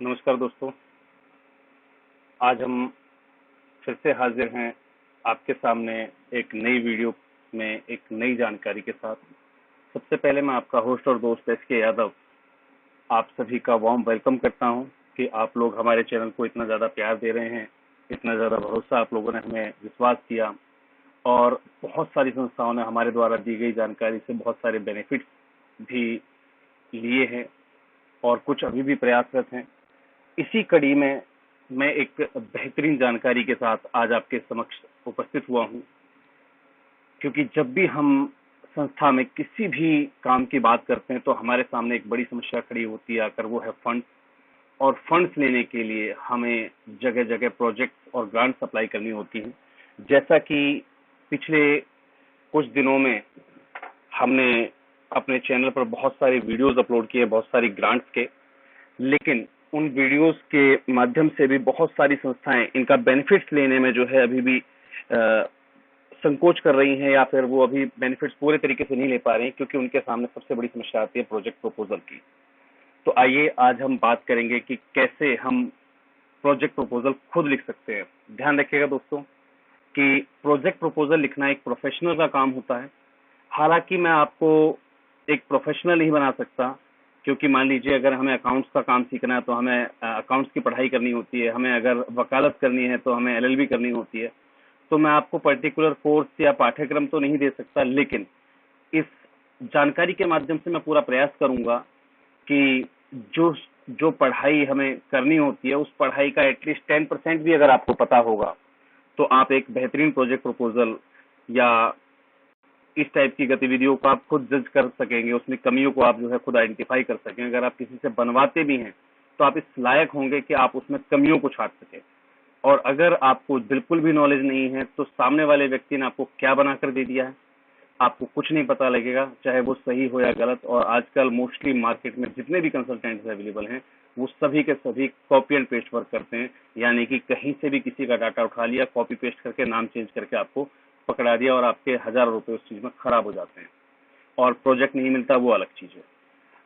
नमस्कार दोस्तों। आज हम फिर से हाजिर हैं आपके सामने एक नई वीडियो में एक नई जानकारी के साथ। सबसे पहले मैं आपका होस्ट और दोस्त एसके यादव आप सभी का वार्म वेलकम करता हूं कि आप लोग हमारे चैनल को इतना ज़्यादा प्यार दे रहे हैं, इतना ज़्यादा भरोसा आप लोगों ने हमें विश्वास किया और बहुत सारी संस्थाओं ने हमारे द्वारा दी गई जानकारी से बहुत सारे बेनिफिट्स भी लिए हैं और कुछ अभी भी प्रयासरत हैं। इसी कड़ी में मैं एक बेहतरीन जानकारी के साथ आज आपके समक्ष उपस्थित हुआ हूं, क्योंकि जब भी हम संस्था में किसी भी काम की बात करते हैं तो हमारे सामने एक बड़ी समस्या खड़ी होती है, अगर वो है फंड। और फंड्स लेने के लिए हमें जगह जगह प्रोजेक्ट्स और ग्रांट सप्लाई करनी होती है। जैसा कि पिछले कुछ दिनों में हमने अपने चैनल पर बहुत सारे वीडियोस अपलोड किए, बहुत सारी ग्रांट्स के, लेकिन उन वीडियोस के माध्यम से भी बहुत सारी संस्थाएं इनका बेनिफिट्स लेने में जो है अभी भी संकोच कर रही हैं, या फिर वो अभी बेनिफिट्स पूरे तरीके से नहीं ले पा रही हैं, क्योंकि उनके सामने सबसे बड़ी समस्या आती है प्रोजेक्ट प्रपोजल की। तो आइए आज हम बात करेंगे कि कैसे हम प्रोजेक्ट प्रपोजल खुद लिख सकते हैं। ध्यान रखिएगा दोस्तों कि प्रोजेक्ट प्रपोजल लिखना एक प्रोफेशनल का काम होता है। हालांकि मैं आपको एक प्रोफेशनल नहीं बना सकता, क्योंकि मान लीजिए अगर हमें अकाउंट्स का काम सीखना है तो हमें अकाउंट्स की पढ़ाई करनी होती है, हमें अगर वकालत करनी है तो हमें एलएलबी करनी होती है। तो मैं आपको पर्टिकुलर कोर्स या पाठ्यक्रम तो नहीं दे सकता, लेकिन इस जानकारी के माध्यम से मैं पूरा प्रयास करूंगा कि जो जो पढ़ाई हमें करनी होती है उस पढ़ाई का एटलीस्ट 10% भी अगर आपको पता होगा तो आप एक बेहतरीन प्रोजेक्ट प्रपोजल या इस टाइप की गतिविधियों को आप खुद जज कर सकेंगे, उसमें कमियों को आप जो है खुद आइडेंटिफाई कर सकें। अगर आप किसी से बनवाते भी हैं तो आप इस लायक होंगे कि आप उसमें कमियों को छांट सकें। और अगर आपको बिल्कुल भी नॉलेज नहीं है तो सामने वाले व्यक्ति ने आपको क्या बनाकर दे दिया है आपको कुछ नहीं पता लगेगा, चाहे वो सही हो या गलत। और आजकल मोस्टली मार्केट में जितने भी कंसल्टेंट्स अवेलेबल हैं वो सभी के सभी कॉपी एंड पेस्ट वर्क करते हैं, यानी कि कहीं से भी किसी का डाटा उठा लिया, कॉपी पेस्ट करके नाम चेंज करके आपको पकड़ा दिया और आपके हजारों रुपए उस चीज में खराब हो जाते हैं और प्रोजेक्ट नहीं मिलता, वो अलग चीज है।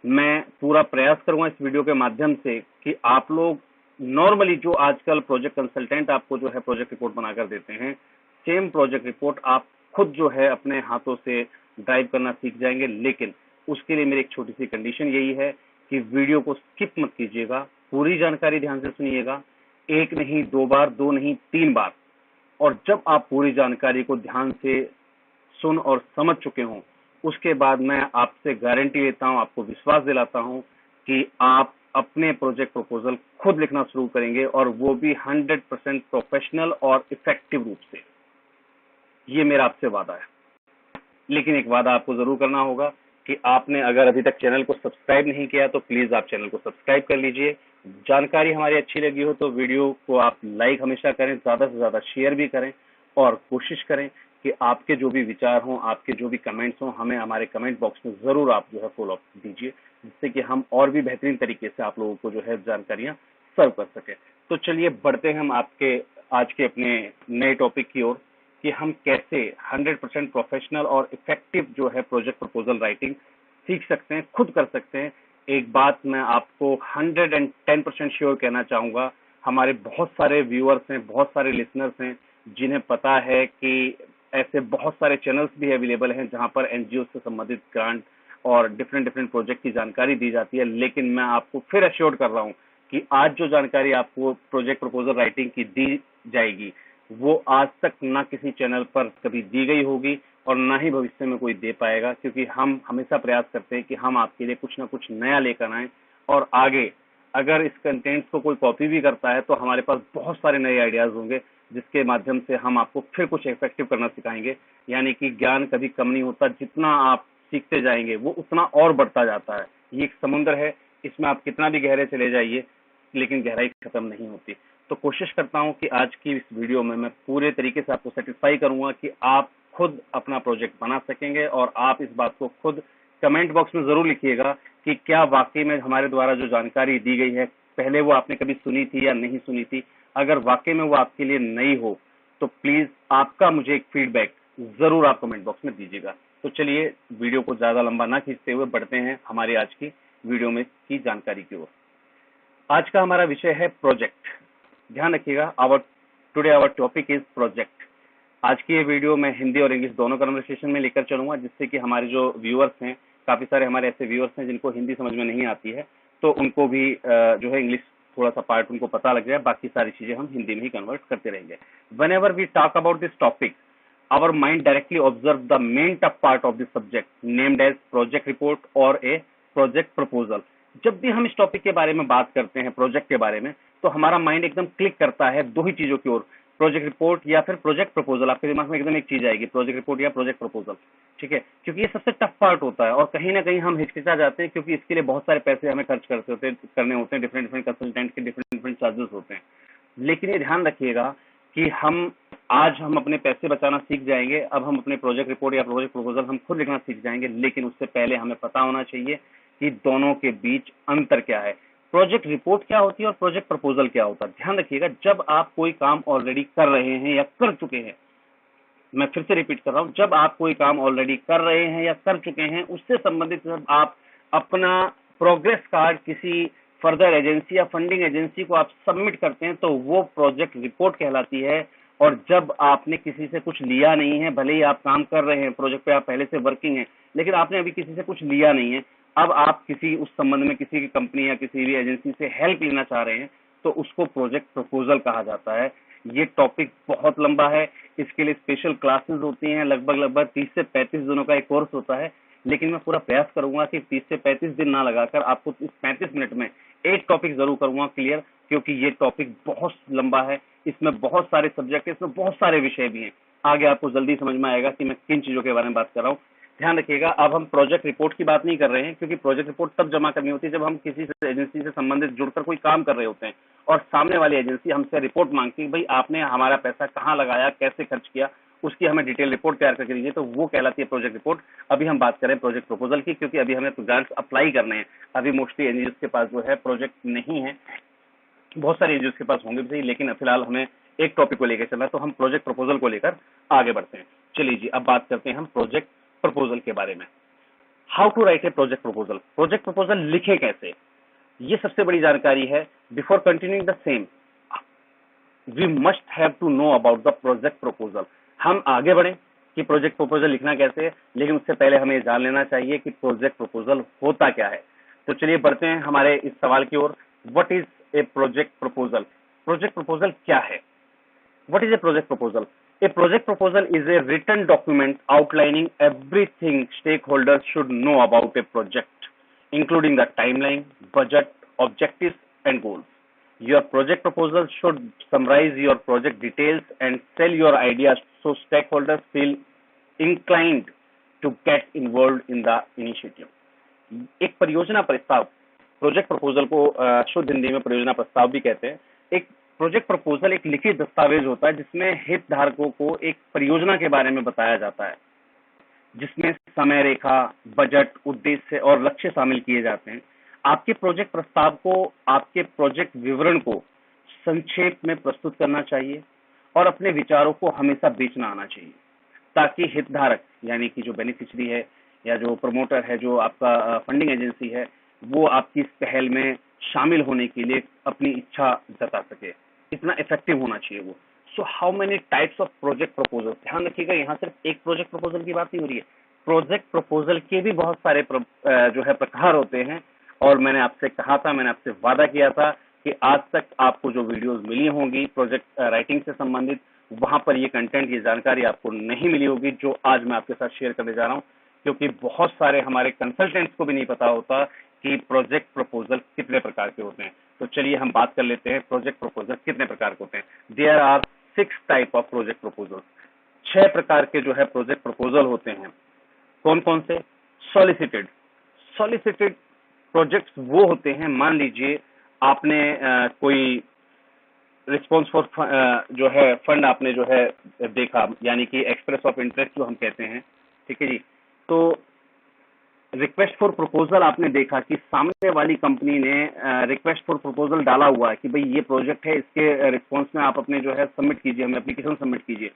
मैं पूरा प्रयास करूंगा इस वीडियो के माध्यम से कि आप लोग नॉर्मली जो आजकल प्रोजेक्ट कंसल्टेंट आपको जो है प्रोजेक्ट रिपोर्ट बनाकर देते हैं, सेम प्रोजेक्ट रिपोर्ट आप खुद जो है अपने हाथों से ड्राइव करना सीख जाएंगे। लेकिन उसके लिए मेरी एक छोटी सी कंडीशन यही है कि वीडियो को स्किप मत कीजिएगा, पूरी जानकारी ध्यान से सुनिएगा, एक नहीं दो बार, दो नहीं तीन बार। और जब आप पूरी जानकारी को ध्यान से सुन और समझ चुके हों, उसके बाद मैं आपसे गारंटी लेता हूं, आपको विश्वास दिलाता हूं कि आप अपने प्रोजेक्ट प्रपोजल खुद लिखना शुरू करेंगे, और वो भी 100% प्रोफेशनल और इफेक्टिव रूप से। ये मेरा आपसे वादा है। लेकिन एक वादा आपको जरूर करना होगा कि आपने अगर अभी तक चैनल को सब्सक्राइब नहीं किया तो प्लीज आप चैनल को सब्सक्राइब कर लीजिए। जानकारी हमारी अच्छी लगी हो तो वीडियो को आप लाइक हमेशा करें, ज्यादा से ज्यादा शेयर भी करें, और कोशिश करें कि आपके जो भी विचार हों, आपके जो भी कमेंट्स हों, हमें हमारे कमेंट बॉक्स में जरूर आप जो है फॉलो अप दीजिए, जिससे कि हम और भी बेहतरीन तरीके से आप लोगों को जो है जानकारियां सर्व कर सके। तो चलिए बढ़ते हैं हम आपके आज के अपने नए टॉपिक की ओर कि हम कैसे 100% प्रोफेशनल और इफेक्टिव जो है प्रोजेक्ट प्रपोजल राइटिंग सीख सकते हैं, खुद कर सकते हैं। एक बात मैं आपको 110% श्योर कहना चाहूंगा, हमारे बहुत सारे व्यूअर्स हैं, बहुत सारे लिसनर्स हैं जिन्हें पता है कि ऐसे बहुत सारे चैनल्स भी अवेलेबल हैं जहां पर एनजीओ से संबंधित ग्रांट और डिफरेंट डिफरेंट प्रोजेक्ट की जानकारी दी जाती है। लेकिन मैं आपको फिर अश्योर कर रहा हूं कि आज जो जानकारी आपको प्रोजेक्ट प्रपोजल राइटिंग की दी जाएगी वो आज तक ना किसी चैनल पर कभी दी गई होगी और ना ही भविष्य में कोई दे पाएगा, क्योंकि हम हमेशा प्रयास करते हैं कि हम आपके लिए कुछ ना कुछ नया लेकर आएं। और आगे अगर इस कंटेंट को कोई कॉपी भी करता है तो हमारे पास बहुत सारे नए आइडियाज होंगे जिसके माध्यम से हम आपको फिर कुछ इफेक्टिव करना सिखाएंगे। यानी कि ज्ञान कभी कम नहीं होता, जितना आप सीखते जाएंगे वो उतना और बढ़ता जाता है। ये एक समुद्र है, इसमें आप कितना भी गहरे चले जाइए लेकिन गहराई खत्म नहीं होती। तो कोशिश करता हूं कि आज की इस वीडियो में मैं पूरे तरीके से आपको सेटिस्फाई करूंगा कि आप खुद अपना प्रोजेक्ट बना सकेंगे। और आप इस बात को खुद कमेंट बॉक्स में जरूर लिखिएगा कि क्या वाकई में हमारे द्वारा जो जानकारी दी गई है पहले वो आपने कभी सुनी थी या नहीं सुनी थी। अगर वाकई में वो आपके लिए नई हो तो प्लीज आपका मुझे एक फीडबैक जरूर आप कमेंट बॉक्स में दीजिएगा। तो चलिए वीडियो को ज्यादा लंबा ना खींचते हुए बढ़ते हैं हमारी आज की वीडियो में की जानकारी की ओर। आज का हमारा विषय है प्रोजेक्ट। ध्यान रखिएगा, today our topic is project. आज की ये वीडियो मैं हिंदी और इंग्लिश दोनों कन्वर्सेशन में लेकर चलूंगा, जिससे कि हमारे जो व्यूअर्स हैं, काफी सारे हमारे ऐसे व्यूअर्स हैं जिनको हिंदी समझ में नहीं आती है, तो उनको भी जो है इंग्लिश थोड़ा सा पार्ट उनको पता लग जाए। बाकी सारी चीजें हम हिंदी में ही कन्वर्ट करते रहेंगे। Whenever we talk about this topic, our mind directly observes the main tough part of the subject, named as project report or a project proposal. जब भी हम इस टॉपिक के बारे में बात करते हैं, प्रोजेक्ट के बारे में, तो हमारा माइंड एकदम क्लिक करता है दो ही चीजों की ओर, प्रोजेक्ट रिपोर्ट या फिर प्रोजेक्ट प्रपोजल। आपके दिमाग में एकदम एक चीज आएगी, प्रोजेक्ट रिपोर्ट या प्रोजेक्ट प्रपोजल। ठीक है, क्योंकि ये सबसे टफ पार्ट होता है और कहीं ना कहीं हम हिचकिचा जाते हैं, क्योंकि इसके लिए बहुत सारे पैसे हमें खर्च करने होते हैं। डिफरेंट डिफरेंट कंसल्टेंट के डिफरेंट डिफरेंट चार्जेस होते हैं। लेकिन ये ध्यान रखिएगा कि आज हम अपने पैसे बचाना सीख जाएंगे। अब हम अपने प्रोजेक्ट रिपोर्ट या प्रोजेक्ट प्रपोजल हम खुद लिखना सीख जाएंगे, लेकिन उससे पहले हमें पता होना चाहिए कि दोनों के बीच अंतर क्या है, प्रोजेक्ट रिपोर्ट क्या होती है और प्रोजेक्ट प्रपोजल क्या होता है। ध्यान रखिएगा, जब आप कोई काम ऑलरेडी कर रहे हैं या कर चुके हैं, मैं फिर से रिपीट कर रहा हूं, जब आप कोई काम ऑलरेडी कर रहे हैं या कर चुके हैं, उससे संबंधित जब आप अपना प्रोग्रेस कार्ड किसी फर्दर एजेंसी या फंडिंग एजेंसी को आप सबमिट करते हैं, तो वो प्रोजेक्ट रिपोर्ट कहलाती है। और जब आपने किसी से कुछ लिया नहीं है, भले ही आप काम कर रहे हैं प्रोजेक्ट पे, आप पहले से वर्किंग है, लेकिन आपने अभी किसी से कुछ लिया नहीं है, अब आप किसी उस संबंध में किसी की कंपनी या किसी भी एजेंसी से हेल्प लेना चाह रहे हैं, तो उसको प्रोजेक्ट प्रपोजल कहा जाता है। ये टॉपिक बहुत लंबा है, इसके लिए स्पेशल क्लासेस होती हैं, लगभग 30 से 35 दिनों का एक कोर्स होता है। लेकिन मैं पूरा प्रयास करूंगा कि 30 से 35 दिन ना लगाकर आपको इस 35 मिनट में एक टॉपिक जरूर करूंगा क्लियर, क्योंकि ये टॉपिक बहुत लंबा है, इसमें बहुत सारे सब्जेक्ट है, इसमें बहुत सारे विषय भी हैं। आगे आपको जल्दी समझ में आएगा कि मैं किन चीजों के बारे में बात कर रहा हूँ। ध्यान रखिएगा, अब हम प्रोजेक्ट रिपोर्ट की बात नहीं कर रहे हैं, क्योंकि प्रोजेक्ट रिपोर्ट तब जमा करनी होती है जब हम किसी एजेंसी से संबंधित जुड़कर कोई काम कर रहे होते हैं और सामने वाली एजेंसी हमसे रिपोर्ट मांगती है, भाई आपने हमारा पैसा कहाँ लगाया, कैसे खर्च किया, उसकी हमें डिटेल रिपोर्ट तैयार करके दीजिए, तो वो कहलाती है प्रोजेक्ट रिपोर्ट। अभी हम बात करें प्रोजेक्ट प्रपोजल की, क्योंकि अभी हमें ग्रांट्स अप्लाई करने हैं। अभी मोस्टली एनजीओ के पास जो है प्रोजेक्ट नहीं है, बहुत सारे एनजीओ के पास होंगे भी सही, लेकिन फिलहाल हमें एक टॉपिक को लेकर चलना है, तो हम प्रोजेक्ट प्रपोजल को लेकर आगे बढ़ते हैं। चलिए जी, अब बात करते हैं हम प्रोजेक्ट प्रपोजल के बारे में। How to write a project proposal, project proposal लिखे कैसे, ये सबसे बड़ी जानकारी है। Before continuing the same, we must have to know about the project proposal. हम आगे बढ़े कि प्रोजेक्ट प्रपोजल लिखना कैसे है, लेकिन उससे पहले हमें जान लेना चाहिए कि प्रोजेक्ट प्रपोजल होता क्या है। तो चलिए बढ़ते हैं हमारे इस सवाल की ओर। What is a project proposal, project proposal क्या है? What is a project proposal? A project proposal is a written document outlining everything stakeholders should know about a project, including the timeline, budget, objectives, and goals. Your project proposal should summarize your project details and sell your ideas so stakeholders feel inclined to get involved in the initiative. एक परियोजना प्रस्ताव, project proposal को शुद्ध हिंदी में परियोजना प्रस्ताव भी कहते हैं। एक प्रोजेक्ट प्रपोजल एक लिखित दस्तावेज होता है जिसमें हितधारकों को एक परियोजना के बारे में बताया जाता है, जिसमें समय रेखा, बजट, उद्देश्य और लक्ष्य शामिल किए जाते हैं। आपके प्रोजेक्ट प्रस्ताव को, आपके प्रोजेक्ट विवरण को संक्षेप में प्रस्तुत करना चाहिए और अपने विचारों को हमेशा बेचना आना चाहिए, ताकि हितधारक यानी कि जो बेनिफिशियरी है या जो प्रमोटर है, जो आपका फंडिंग एजेंसी है, वो आपकी इस पहल में शामिल होने के लिए अपनी इच्छा जता सके। इतना इफेक्टिव होना चाहिए वो। So how many types of project proposal, ध्यान रखिएगा, यहाँ सिर्फ एक प्रोजेक्ट प्रपोजल की बात नहीं हो रही है, प्रोजेक्ट प्रपोजल के भी बहुत सारे जो है प्रकार होते हैं। और मैंने आपसे कहा था, मैंने आपसे वादा किया था कि आज तक आपको जो वीडियोस मिली होंगी प्रोजेक्ट राइटिंग से संबंधित, वहां पर ये कंटेंट, ये जानकारी आपको नहीं मिली होगी जो आज मैं आपके साथ शेयर करने जा रहा हूँ, क्योंकि बहुत सारे हमारे कंसल्टेंट्स को भी नहीं पता होता कि प्रोजेक्ट प्रपोजल कितने प्रकार के होते हैं। तो चलिए हम बात कर लेते हैं प्रोजेक्ट प्रपोजल कितने प्रकार के होते हैं। There are 6 type of project proposal, 6 प्रकार के जो है प्रोजेक्ट प्रपोजल होते हैं। कौन कौन से? सॉलिसिटेड, सॉलिसिटेड प्रोजेक्ट्स वो होते हैं, मान लीजिए आपने कोई रिस्पॉन्स फॉर जो है फंड आपने जो है देखा, यानी कि एक्सप्रेस ऑफ इंटरेस्ट जो हम कहते हैं, ठीक है जी। तो रिक्वेस्ट फॉर प्रपोजल आपने देखा कि सामने वाली कंपनी ने रिक्वेस्ट फॉर प्रपोजल डाला हुआ है कि भाई ये प्रोजेक्ट है, इसके रिस्पॉन्स में आप अपने जो है सबमिट कीजिए, हमें एप्लीकेशन सबमिट कीजिए।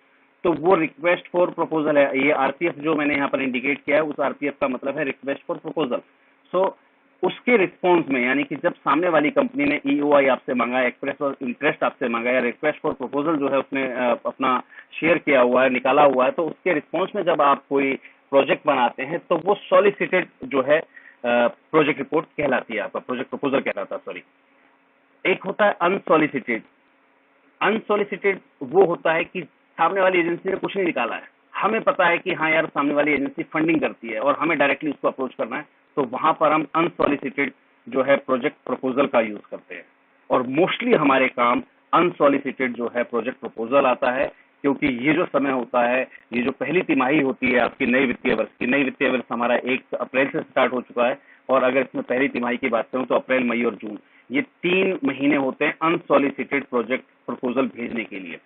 तो वो रिक्वेस्ट फॉर प्रपोजल है। ये आरपीएफ जो मैंने यहाँ पर इंडिकेट किया है, उस आरपीएफ का मतलब है रिक्वेस्ट फॉर प्रपोजल। सो उसके रिस्पॉन्स में, यानी कि जब सामने वाली कंपनी ने ईओआई आपसे मांगा, एक्सप्रेस और इंटरेस्ट आपसे मांगा, या रिक्वेस्ट फॉर प्रपोजल जो है उसने अपना शेयर किया हुआ है, निकाला हुआ है, तो उसके रिस्पॉन्स में जब आप कोई प्रोजेक्ट बनाते हैं तो वो सॉलिसिटेड जो है प्रोजेक्ट रिपोर्ट कहलाती है, आपका प्रोजेक्ट प्रपोजल कहलाता है, सॉरी। एक होता है अनसॉलिसिटेड। अनसॉलिसिटेड वो होता है कि सामने वाली एजेंसी ने कुछ नहीं निकाला है, हमें पता है कि हाँ यार सामने वाली एजेंसी फंडिंग करती है और हमें डायरेक्टली उसको अप्रोच करना है, तो वहां पर हम अनसॉलिसिटेड जो है प्रोजेक्ट प्रपोजल का यूज करते हैं। और मोस्टली हमारे काम अनसॉलिसिटेड जो है प्रोजेक्ट प्रपोजल आता है, क्योंकि ये जो समय होता है, ये जो पहली तिमाही होती है आपकी नई वित्तीय वर्ष की, नई वित्तीय वर्ष हमारा 1 अप्रैल से स्टार्ट हो चुका है, और अगर इसमें पहली तिमाही की बात करूं तो अप्रैल, मई और जून, ये 3 महीने होते हैं अनसॉलिसिटेड प्रोजेक्ट प्रपोजल भेजने के लिए।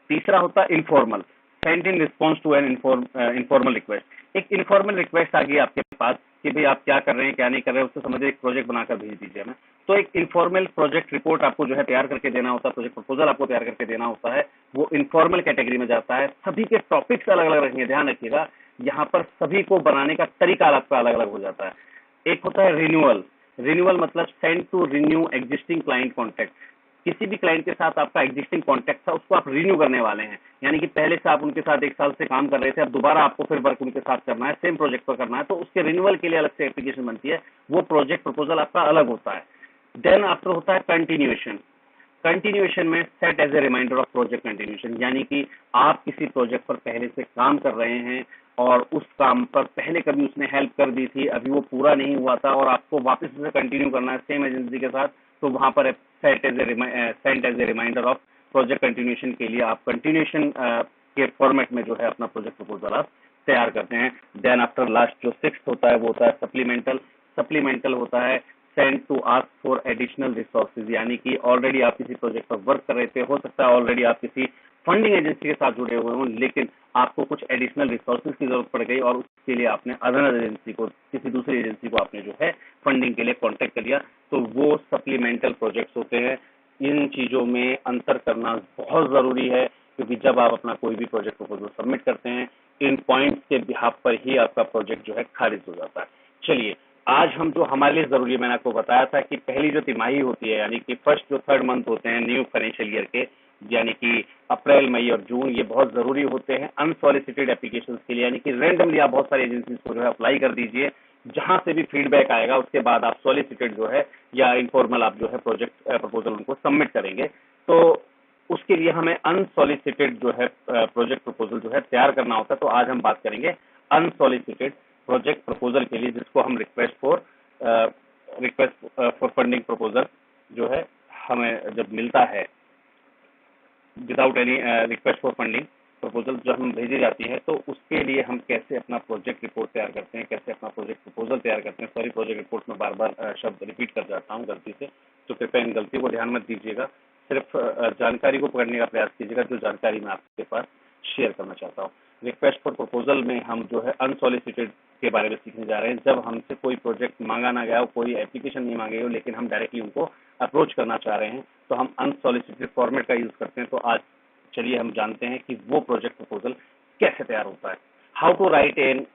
तीसरा होता है informal, send in response to an informal request. एक इनफॉर्मल रिक्वेस्ट आ गई आपके पास कि भाई आप क्या कर रहे हैं क्या नहीं कर रहे हैं, उससे समझिए एक प्रोजेक्ट बनाकर भेज दीजिए हमें। तो एक इनफॉर्मल प्रोजेक्ट रिपोर्ट आपको जो है तैयार करके देना होता है, प्रोजेक्ट प्रपोजल आपको तैयार करके देना होता है, वो इनफॉर्मल कैटेगरी में जाता है। सभी के टॉपिक्स अलग अलग रखेंगे, ध्यान रखिएगा, यहाँ पर सभी को बनाने का तरीका आपका अलग अलग हो जाता है। एक होता है रिन्यूअल। रिन्यूअल मतलब send to renew existing client contact. किसी भी क्लाइंट के साथ आपका एग्जिस्टिंग कॉन्टेक्ट था, उसको आप रिन्यू करने वाले हैं, यानी कि पहले से आप उनके साथ 1 साल से काम कर रहे थे, अब दोबारा आपको फिर वर्क उनके साथ करना है, सेम प्रोजेक्ट पर करना है, तो उसके रिन्यूअल के लिए अलग से एप्लीकेशन बनती है, वो प्रोजेक्ट प्रपोजल आपका अलग होता है। देन आफ्टर होता है कंटिन्यूएशन। कंटिन्यूएशन में set as a reminder of project continuation, यानी कि आप किसी प्रोजेक्ट पर पहले से काम कर रहे हैं और उस काम पर पहले कभी उसने हेल्प कर दी थी, अभी वो पूरा नहीं हुआ था और आपको वापस उसे कंटिन्यू करना है सेम एजेंसी के साथ, तो वहां पर set as a reminder of project continuation के लिए आप कंटिन्यूएशन के फॉर्मेट में जो है अपना प्रोजेक्ट प्रपोजल आप तैयार करते हैं। देन आफ्टर लास्ट जो 6th होता है वो होता है सप्लीमेंटल। सप्लीमेंटल होता है send to ask for additional resources, यानी कि ऑलरेडी आप किसी प्रोजेक्ट पर वर्क कर रहे थे, हो सकता है ऑलरेडी आप किसी फंडिंग एजेंसी के साथ जुड़े हुए हों, लेकिन आपको कुछ एडिशनल रिसोर्सेज की जरूरत पड़ गई और उसके लिए आपने अदर एजेंसी को, किसी दूसरी एजेंसी को आपने जो है फंडिंग के लिए कॉन्टेक्ट कर लिया, तो वो सप्लीमेंटल प्रोजेक्ट्स होते हैं। इन चीजों में अंतर करना बहुत जरूरी है, क्योंकि जब आप अपना कोई भी प्रोजेक्ट प्रपोजल सबमिट करते हैं, इन पॉइंट्स के बिहाफ पर ही आपका प्रोजेक्ट जो है खारिज हो जाता है। चलिए, आज हम जो हमारे लिए जरूरी है, मैंने आपको बताया था कि पहली जो तिमाही होती है, यानी कि फर्स्ट जो 3rd मंथ होते हैं न्यू फाइनेंशियल ईयर के, यानी कि अप्रैल, मई और जून, ये बहुत जरूरी होते हैं अनसॉलिसिटेड एप्लीकेशंस के लिए, यानी कि रैंडमली आप बहुत सारी एजेंसीज को जो है अप्लाई कर दीजिए, जहां से भी फीडबैक आएगा उसके बाद आप सॉलिसिटेड जो है या इनफॉर्मल आप जो है प्रोजेक्ट प्रपोजल उनको सबमिट करेंगे। तो उसके लिए हमें अनसॉलिसिटेड जो है प्रोजेक्ट प्रपोजल जो है तैयार करना होता है। तो आज हम बात करेंगे अनसॉलिसिटेड प्रोजेक्ट प्रपोजल के लिए, जिसको हम रिक्वेस्ट फॉर फंडिंग प्रपोजल जो है हमें जब मिलता है without any request for funding proposal जब हम भेजी जाती है, तो उसके लिए हम कैसे अपना प्रोजेक्ट रिपोर्ट तैयार करते हैं, कैसे अपना प्रोजेक्ट प्रपोजल तैयार करते हैं। सॉरी, प्रोजेक्ट रिपोर्ट में बार बार शब्द रिपीट कर जाता हूँ गलती से, तो कृपया इन गलती को ध्यान मत दीजिएगा, सिर्फ जानकारी को पकड़ने का प्रयास कीजिएगा जो जानकारी मैं आपके पास शेयर करना चाहता हूँ। रिक्वेस्ट फॉर प्रपोजल में हम जो है अनसॉलिसिटेड के बारे में सीखने जा रहे हैं। जब हमसे कोई प्रोजेक्ट मांगा ना गया हो, कोई एप्लीकेशन नहीं मांगे हो, लेकिन हम डायरेक्टली उनको अप्रोच करना चाह रहे हैं, तो हम अनसॉलिसिटेड फॉर्मेट का यूज करते हैं। तो आज चलिए हम जानते हैं कि वो प्रोजेक्ट प्रपोजल कैसे तैयार होता है। How to write an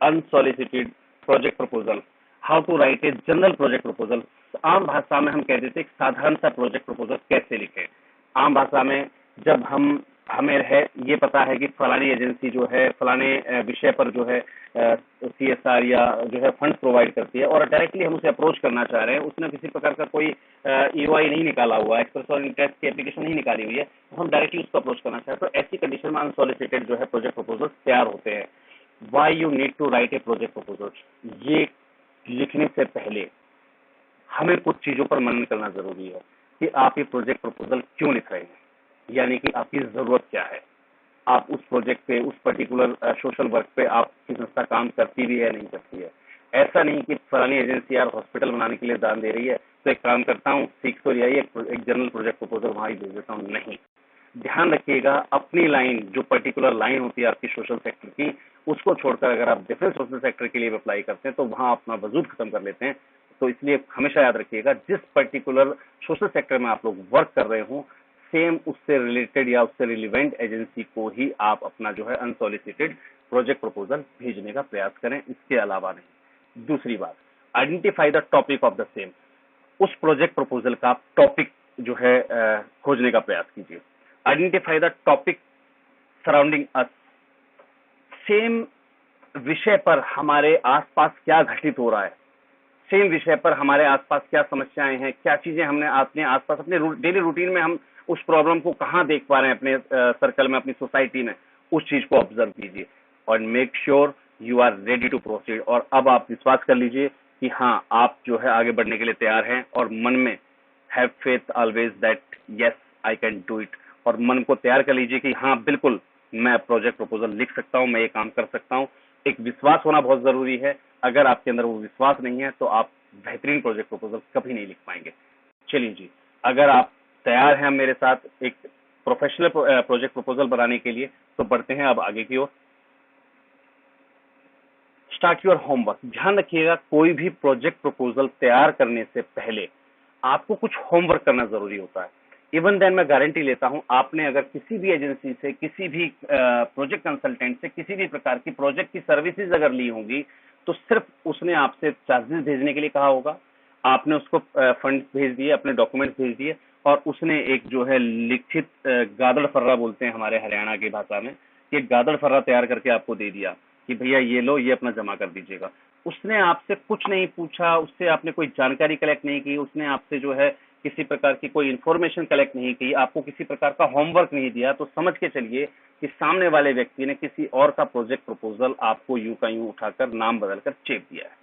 unsolicited project proposal, how to write a general project proposal. आम भाषा में हम कह देते हैं साधारण सा प्रोजेक्ट प्रपोजल कैसे लिखें। आम भाषा में जब हमें है ये पता है कि फलानी एजेंसी जो है फलाने विषय पर जो है CSR या जो है फंड प्रोवाइड करती है, और डायरेक्टली हम उसे अप्रोच करना चाह रहे हैं, उसने किसी प्रकार का कोई EOI नहीं निकाला हुआ है, एक्सप्रेस और इंटरेस्ट की एप्लीकेशन नहीं निकाली हुई है, तो हम डायरेक्टली उसको अप्रोच करना चाहते हैं, तो ऐसी कंडीशन में अनसॉलिसिटेड जो है प्रोजेक्ट प्रपोजल तैयार होते हैं। Why you need to write a project proposal, ये लिखने से पहले हमें कुछ चीजों पर मनन करना जरूरी है कि आप ये प्रोजेक्ट प्रपोजल क्यों लिख रहे हैं, यानी कि आपकी जरूरत क्या है, आप उस प्रोजेक्ट पे, उस पर्टिकुलर सोशल वर्क पे आपकी संस्था काम करती भी है नहीं करती है। ऐसा नहीं कि फलानी एजेंसी यार हॉस्पिटल बनाने के लिए दान दे रही है, तो एक काम करता हूँ, सीख तो लिया, एक जनरल प्रोजेक्ट प्रपोजल वहां ही भेज देता हूँ। नहीं, ध्यान रखिएगा, अपनी लाइन, जो पर्टिकुलर लाइन होती है आपकी सोशल सेक्टर की, उसको छोड़कर अगर आप डिफरेंट सोशल सेक्टर के लिए अप्लाई करते हैं तो वहां अपना वजूद खत्म कर लेते हैं। तो इसलिए हमेशा याद रखिएगा, जिस पर्टिकुलर सोशल सेक्टर में आप लोग वर्क कर रहे हो, सेम उससे रिलेटेड या उससे रिलेवेंट एजेंसी को ही आप अपना जो है अनसॉलिसिटेड प्रोजेक्ट प्रपोजल भेजने का प्रयास करें, इसके अलावा नहीं। दूसरी बात, identify the topic of the same. उस प्रोजेक्ट प्रपोजल का आप टॉपिक जो है खोजने का प्रयास कीजिए। Identify the topic surrounding us. Same विषय पर हमारे आसपास क्या घटित हो रहा है, सेम विषय पर हमारे आसपास क्या समस्याएं हैं, क्या चीजें हमने अपने आसपास अपने डेली रूटीन में हम उस प्रॉब्लम को कहाँ देख पा रहे हैं अपने सर्कल में, अपनी सोसाइटी में, उस चीज को ऑब्जर्व कीजिए और make sure you are ready to proceed. और अब आप विश्वास कर लीजिए कि हाँ, आप जो है आगे बढ़ने के लिए तैयार हैं और मन में have faith always that yes I can do it. और मन को तैयार कर लीजिए कि हाँ बिल्कुल मैं प्रोजेक्ट प्रपोजल लिख सकता हूँ, मैं ये काम कर सकता हूँ। एक विश्वास होना बहुत जरूरी है। अगर आपके अंदर वो विश्वास नहीं है तो आप बेहतरीन प्रोजेक्ट प्रपोजल कभी नहीं लिख पाएंगे। चलिए जी, अगर आप तैयार हैं मेरे साथ एक प्रोफेशनल प्रोजेक्ट प्रपोजल बनाने के लिए, तो बढ़ते हैं अब आगे की ओर। Start your homework. ध्यान रखिएगा, कोई भी प्रोजेक्ट प्रपोजल तैयार करने से पहले आपको कुछ होमवर्क करना जरूरी होता है। इवन देन मैं गारंटी लेता हूं, आपने अगर किसी भी एजेंसी से, किसी भी प्रोजेक्ट कंसल्टेंट से किसी भी प्रकार की प्रोजेक्ट की सर्विसेज अगर ली होंगी, तो सिर्फ उसने आपसे चार्जेस भेजने के लिए कहा होगा, आपने उसको फंड भेज दिए, अपने डॉक्यूमेंट्स भेज दिए और उसने एक जो है लिखित गादड़ फर्रा बोलते हैं हमारे हरियाणा की भाषा में, कि गादड़ फर्रा तैयार करके आपको दे दिया कि भैया ये लो, ये अपना जमा कर दीजिएगा। उसने आपसे कुछ नहीं पूछा, उससे आपने कोई जानकारी कलेक्ट नहीं की, उसने आपसे जो है किसी प्रकार की कोई इन्फॉर्मेशन कलेक्ट नहीं की, आपको किसी प्रकार का होमवर्क नहीं दिया, तो समझ के चलिए कि सामने वाले व्यक्ति ने किसी और का प्रोजेक्ट प्रपोजल आपको यूं का यूं उठाकर नाम बदलकर चेप दिया है।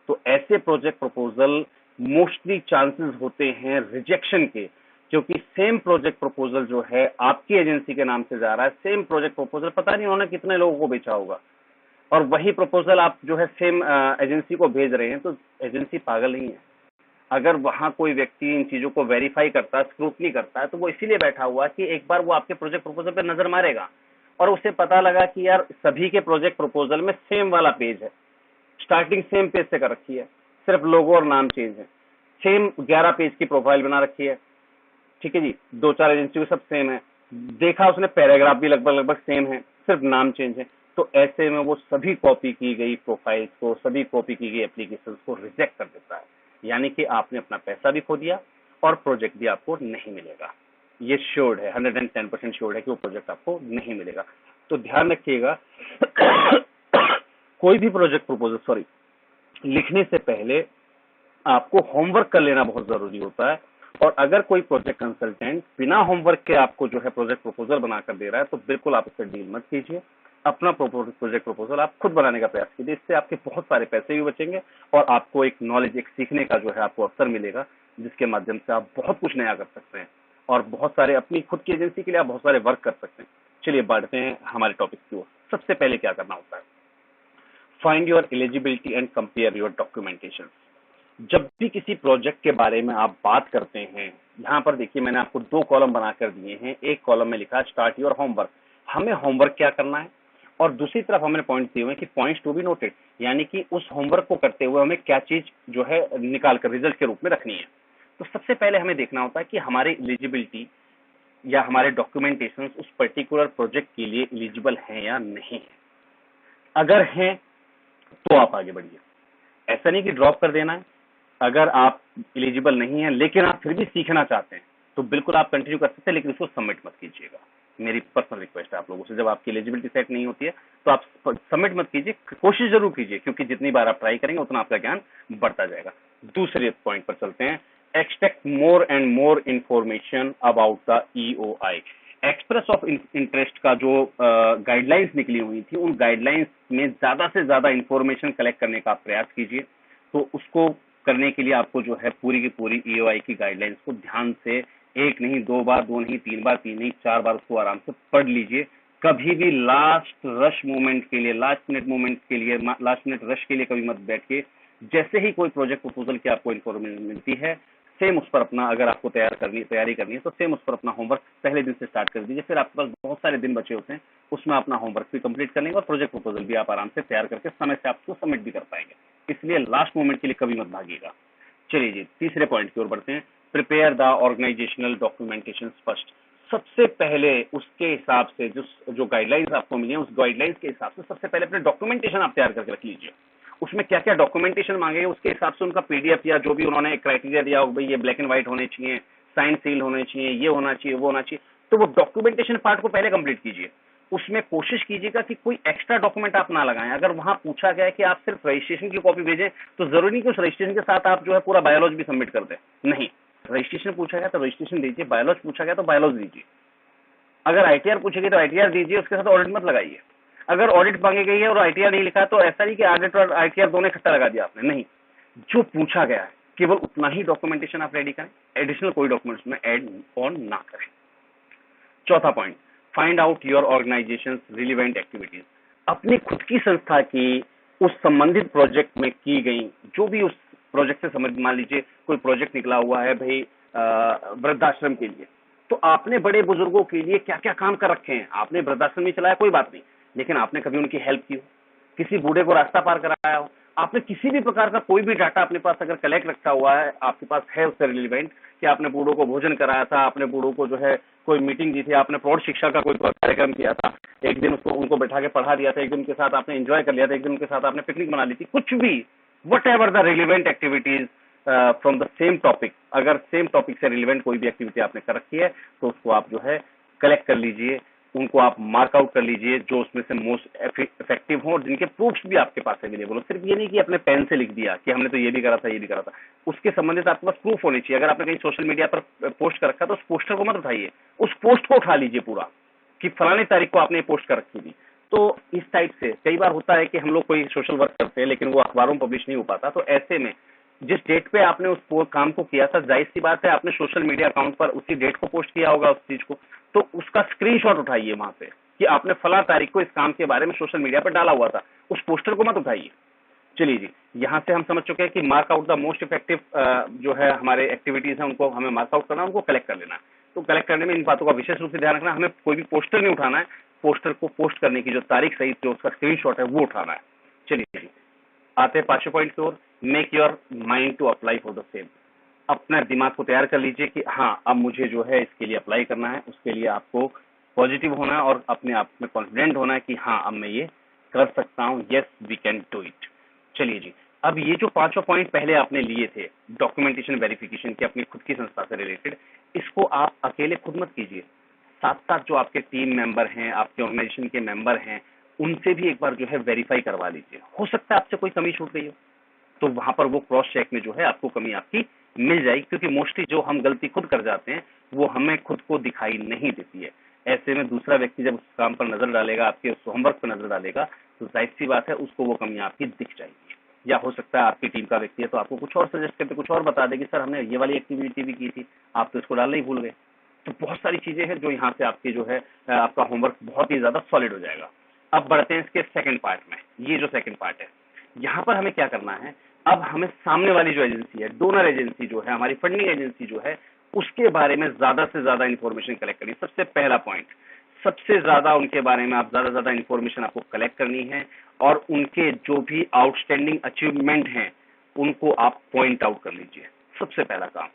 तो ऐसे प्रोजेक्ट प्रपोजल मोस्टली चांसेस होते हैं रिजेक्शन के, क्योंकि सेम प्रोजेक्ट प्रपोजल जो है आपकी एजेंसी के नाम से जा रहा है, सेम प्रोजेक्ट प्रपोजल पता नहीं उन्होंने कितने लोगों को बेचा होगा, और वही प्रपोजल आप जो है सेम एजेंसी को भेज रहे हैं। तो एजेंसी पागल नहीं है। अगर वहां कोई व्यक्ति इन चीजों को वेरीफाई करता है, स्क्रूटनी करता है, तो वो इसीलिए बैठा हुआ कि एक बार वो आपके प्रोजेक्ट प्रपोजल पे नजर मारेगा और उसे पता लगा कि यार सभी के प्रोजेक्ट प्रपोजल में सेम वाला पेज है, स्टार्टिंग सेम पेज से कर रखी है, सिर्फ लोगो और नाम चेंज है, सेम 11 पेज की प्रोफाइल बना रखी है, ठीक है जी, 2-4 एजेंसी सब सेम है, देखा उसने पैराग्राफ भी लगभग लगभग सेम है, सिर्फ नाम चेंज है। तो ऐसे में वो सभी कॉपी की गई प्रोफाइल्स को, सभी कॉपी की गई एप्लीकेशंस को रिजेक्ट कर देता है। यानी कि आपने अपना पैसा भी खो दिया और प्रोजेक्ट भी आपको नहीं मिलेगा। ये श्योर्ड है, 110% श्योर्ड है कि वो प्रोजेक्ट आपको नहीं मिलेगा। तो ध्यान रखिएगा कोई भी प्रोजेक्ट प्रपोजल लिखने से पहले आपको होमवर्क कर लेना बहुत जरूरी होता है। और अगर कोई प्रोजेक्ट कंसल्टेंट बिना होमवर्क के आपको जो है प्रोजेक्ट प्रपोजल बनाकर दे रहा है, तो बिल्कुल आप उससे डील मत कीजिए। अपना प्रोजेक्ट प्रपोजल आप खुद बनाने का प्रयास कीजिए। इससे आपके बहुत सारे पैसे भी बचेंगे और आपको एक नॉलेज, एक सीखने का जो है आपको अवसर मिलेगा, जिसके माध्यम से आप बहुत कुछ नया कर सकते हैं और बहुत सारे अपनी खुद की एजेंसी के लिए आप बहुत सारे वर्क कर सकते हैं। चलिए बढ़ते हैं हमारे टॉपिक की ओर। सबसे पहले क्या करना होता है, find your eligibility and compare your documentation. जब भी किसी प्रोजेक्ट के बारे में आप बात करते हैं, यहाँ पर देखिए मैंने आपको 2 कॉलम बनाकर दिए हैं। एक कॉलम में लिखा है स्टार्ट योर होमवर्क, हमें होमवर्क क्या करना है, और दूसरी तरफ हमने पॉइंट्स दिए हुए हैं कि पॉइंट्स टू बी नोटेड, यानी कि उस होमवर्क को करते हुए हमें क्या चीज जो है निकाल कर रिजल्ट के रूप में रखनी है। तो सबसे पहले हमें देखना होता है कि हमारी एलिजिबिलिटी या हमारे डॉक्यूमेंटेशन उस पर्टिकुलर प्रोजेक्ट के लिए एलिजिबल हैं या नहीं है। अगर हैं तो आप आगे बढ़िए, ऐसा नहीं कि ड्रॉप कर देना है। अगर आप एलिजिबल नहीं है लेकिन आप फिर भी सीखना चाहते हैं, तो बिल्कुल आप कंटिन्यू कर सकते हैं, लेकिन इसको सबमिट मत कीजिएगा। मेरी पर्सनल रिक्वेस्ट है आप लोगों से, जब आपकी एलिजिबिलिटी सेट नहीं होती है तो आप सबमिट मत कीजिए, कोशिश जरूर कीजिए, क्योंकि जितनी बार आप ट्राई करेंगे उतना आपका ज्ञान बढ़ता जाएगा। दूसरे पॉइंट पर चलते हैं, extract more and more information about the EOI. Express of interest का जो गाइडलाइंस निकली हुई थी, उन गाइडलाइंस में ज्यादा से ज्यादा इंफॉर्मेशन कलेक्ट करने का प्रयास कीजिए। तो उसको करने के लिए आपको जो है पूरी की पूरी ईओआई की गाइडलाइंस को ध्यान से, एक नहीं 2 बार, 2 नहीं 3 बार, 3 नहीं 4 बार उसको आराम से पढ़ लीजिए। कभी भी लास्ट रश मोमेंट के लिए, लास्ट मिनट मोमेंट के लिए, लास्ट मिनट रश के लिए कभी मत बैठिए। जैसे ही कोई प्रोजेक्ट प्रपोजल की आपको इन्फॉर्मेशन मिलती है, सेम उस पर अपना, अगर आपको तैयारी करनी है तो सेम उस पर अपना होमवर्क पहले दिन से स्टार्ट कर दीजिए। फिर आपके पास बहुत सारे दिन बचे होते हैं, उसमें अपना होमवर्क भी कंप्लीट कर लेंगे और प्रोजेक्ट प्रपोजल भी आप आराम से तैयार करके समय से आपको सबमिट भी कर पाएंगे। इसलिए लास्ट मोमेंट के लिए कभी मत भागिएगा। चलिए जी, तीसरे पॉइंट की ओर बढ़ते हैं, prepare the organisational documentation first. सबसे पहले उसके हिसाब से जो गाइडलाइंस आपको मिली है, उस गाइडलाइंस के हिसाब से सबसे पहले अपने डॉक्यूमेंटेशन आप तैयार करके रख लीजिए। उसमें क्या क्या डॉक्यूमेंटेशन मांगेंगे, उसके हिसाब से उनका पीडीएफ या जो भी उन्होंने क्राइटेरिया दिया हो, भाई ये ब्लैक एंड व्हाइट होने चाहिए, साइन सील होने चाहिए, ये होना चाहिए, वो होना चाहिए, तो वो डॉक्यूमेंटेशन पार्ट को पहले कंप्लीट कीजिए। उसमें कोशिश कीजिएगा कि कोई एक्स्ट्रा डॉक्यूमेंट आप ना लगाएं। अगर वहां पूछा गया है कि आप सिर्फ रजिस्ट्रेशन की कॉपी भेजें, तो जरूरी नहीं कि उस रजिस्ट्रेशन के साथ आप जो है पूरा बायोलॉजी भी सबमिट कर दें, नहीं। रजिस्ट्रेशन पूछा गया तो रजिस्ट्रेशन दीजिए, बायोलॉजी पूछा गया तो बायोलॉजी दीजिए, अगर आईटीआर पूछेगी तो आईटीआर दीजिए, उसके साथ ऑडिट मत लगाइए। अगर ऑडिट मांगी गई है और आईटीआर नहीं लिखा तो ऐसा नहीं कि ऑडिट और आईटीआर दोनों इकट्ठा लगा दिया आपने, नहीं। जो पूछा गया है केवल उतना ही डॉक्यूमेंटेशन आप रेडी करें, एडिशनल कोई डॉक्यूमेंट्स में ऐड ऑन ना करें। चौथा point, find out your organisation relevant activities. अपनी खुद की संस्था की उस संबंधित प्रोजेक्ट में की गई जो भी उस प्रोजेक्ट से समझ, मान लीजिए कोई प्रोजेक्ट निकला हुआ है भाई वृद्धाश्रम के लिए, तो आपने बड़े बुजुर्गों के लिए क्या क्या काम कर रखे हैं। आपने वृद्धाश्रम नहीं चलाया कोई बात नहीं, लेकिन आपने कभी उनकी हेल्प की हो, किसी बूढ़े को रास्ता पार कराया हो, आपने किसी भी प्रकार का कोई भी डाटा अपने पास अगर कलेक्ट रखा हुआ है, आपके पास है उससे रिलेवेंट, कि आपने बूढ़ों को भोजन कराया था, आपने बूढ़ों को जो है कोई मीटिंग दी थी, आपने प्रौढ़ शिक्षा का कोई कार्यक्रम किया था, एक दिन उसको उनको बैठा के पढ़ा दिया था, एक दिन उनके साथ आपने एंजॉय कर लिया था, एक दिन उनके साथ आपने पिकनिक बना ली थी, कुछ भी, what ever the relevant activities from the same topic, अगर सेम टॉपिक से रिलेवेंट कोई भी एक्टिविटी आपने कर रखी है तो उसको आप जो है कलेक्ट कर लीजिए, उनको आप मार्क आउट कर लीजिए जो उसमें से मोस्ट इफेक्टिव हो और जिनके प्रूफ्स भी आपके पास अवेलेबल हो। सिर्फ ये नहीं कि अपने पेन से लिख दिया कि हमने तो ये भी करा था, ये भी करा था, उसके संबंधित आपके पास प्रूफ होने चाहिए। अगर आपने कहीं सोशल मीडिया पर पोस्ट कर रखा तो उस पोस्टर को मत उठाइए, उस पोस्ट को उठा लीजिए पूरा, कि फलाने तारीख को आपने पोस्ट कर रखी थी। तो इस टाइप से कई बार होता है कि हम लोग कोई सोशल वर्क करते हैं लेकिन वो अखबारों में पब्लिश नहीं हो पाता, तो ऐसे में जिस डेट पे आपने उस काम को किया था, जाहिर सी बात है आपने सोशल मीडिया अकाउंट पर उसी डेट को पोस्ट किया होगा उस चीज को, तो उसका स्क्रीनशॉट उठाइए वहां पे कि आपने फला तारीख को इस काम के बारे में सोशल मीडिया पर डाला हुआ था, उस पोस्टर को मत उठाइए। चलिए जी, यहाँ से हम समझ चुके हैं कि mark out the most effective जो है हमारे एक्टिविटीज है, उनको हमें मार्क आउट करना, उनको कलेक्ट कर लेना है। तो कलेक्ट करने में इन बातों का विशेष रूप से ध्यान रखना, हमें कोई भी पोस्टर नहीं उठाना है, पोस्टर को पोस्ट करने की जो तारीख सहित जो उसका स्क्रीनशॉट है वो उठाना है। चलिए जी, आते हैं 5वें पॉइंट की ओर, make your mind to apply for the same. अपना दिमाग को तैयार कर लीजिए कि हाँ अब मुझे जो है इसके लिए अप्लाई करना है, उसके लिए आपको पॉजिटिव होना है और अपने आप में कॉन्फिडेंट होना है कि हाँ अब मैं ये कर सकता हूँ, yes we can do it. चलिए जी, अब ये जो 5वां पॉइंट पहले आपने लिए थे डॉक्यूमेंटेशन वेरिफिकेशन की अपनी खुद की संस्था से रिलेटेड, इसको आप अकेले खुद मत कीजिए, साथ साथ जो आपके टीम मेंबर हैं, आपके ऑर्गेनाइजेशन के मेंबर हैं, उनसे भी एक बार जो है वेरीफाई करवा लीजिए। हो सकता है आपसे कोई कमी छूट गई हो, तो वहां पर वो क्रॉस चेक में जो है आपको कमी आपकी मिल जाएगी, क्योंकि मोस्टली जो हम गलती खुद कर जाते हैं वो हमें खुद को दिखाई नहीं देती है। ऐसे में दूसरा व्यक्ति जब उस काम पर नजर डालेगा, आपके उस होमवर्क पर नजर डालेगा, तो जाहिर सी बात है उसको वो कमी आपकी दिख जाएगी। या हो सकता है आपकी टीम का व्यक्ति है तो आपको कुछ और सजेस्ट करके कुछ और बता दे कि सर हमने ये वाली एक्टिविटी भी की थी, आप तो इसको डालना ही भूल गए। तो बहुत सारी चीजें हैं जो यहाँ से आपकी जो है आपका होमवर्क बहुत ही ज्यादा सॉलिड हो जाएगा। अब बढ़ते हैं इसके सेकंड पार्ट में। ये जो सेकंड पार्ट है, यहाँ पर हमें क्या करना है, अब हमें सामने वाली जो एजेंसी है, डोनर एजेंसी जो है, हमारी फंडिंग एजेंसी जो है, उसके बारे में ज्यादा से ज्यादा इंफॉर्मेशन कलेक्ट करनी। सबसे पहला पॉइंट, सबसे ज्यादा उनके बारे में आप ज्यादा से ज्यादा इंफॉर्मेशन आपको कलेक्ट करनी है और उनके जो भी आउटस्टैंडिंग अचीवमेंट हैं उनको आप पॉइंट आउट कर लीजिए। सबसे पहला काम,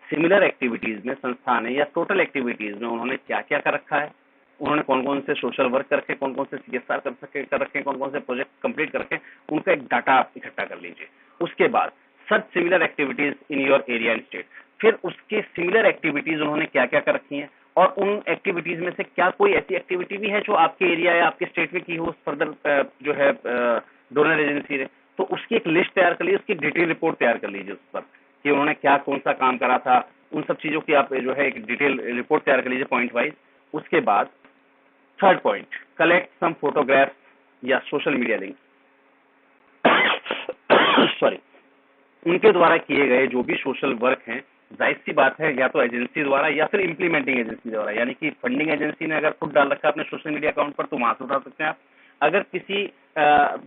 सिमिलर एक्टिविटीज में संस्था ने या टोटल एक्टिविटीज में उन्होंने क्या क्या कर रखा है, उन्होंने कौन कौन से सोशल वर्क कर रखे, कौन कौन से सीएसआर कर रखे, कौन कौन से प्रोजेक्ट कंप्लीट कर रखे, उनका एक डाटा आप इकट्ठा कर लीजिए। उसके बाद search similar activities in your area and state, फिर उसके सिमिलर एक्टिविटीज उन्होंने क्या क्या कर रखी हैं और उन एक्टिविटीज में से क्या कोई ऐसी एक्टिविटी भी है जो आपके एरिया या आपके स्टेट में की हो फर्दर जो है डोनर एजेंसी ने, तो उसकी एक लिस्ट तैयार कर लीजिए, उसकी डिटेल रिपोर्ट तैयार कर लीजिए उस पर कि उन्होंने क्या कौन सा काम करा था, उन सब चीजों की आप जो है एक डिटेल रिपोर्ट तैयार कर लीजिए पॉइंट वाइज। उसके बाद third point, collect some photographs या सोशल मीडिया लिंक सॉरी, उनके द्वारा किए गए जो भी सोशल वर्क हैं, जाहिर सी बात है या तो एजेंसी द्वारा या फिर इंप्लीमेंटिंग एजेंसी द्वारा, यानी कि फंडिंग एजेंसी ने अगर खुद डाल रखा है अपने सोशल मीडिया अकाउंट पर तो वहां से उठा सकते हैं आप। अगर किसी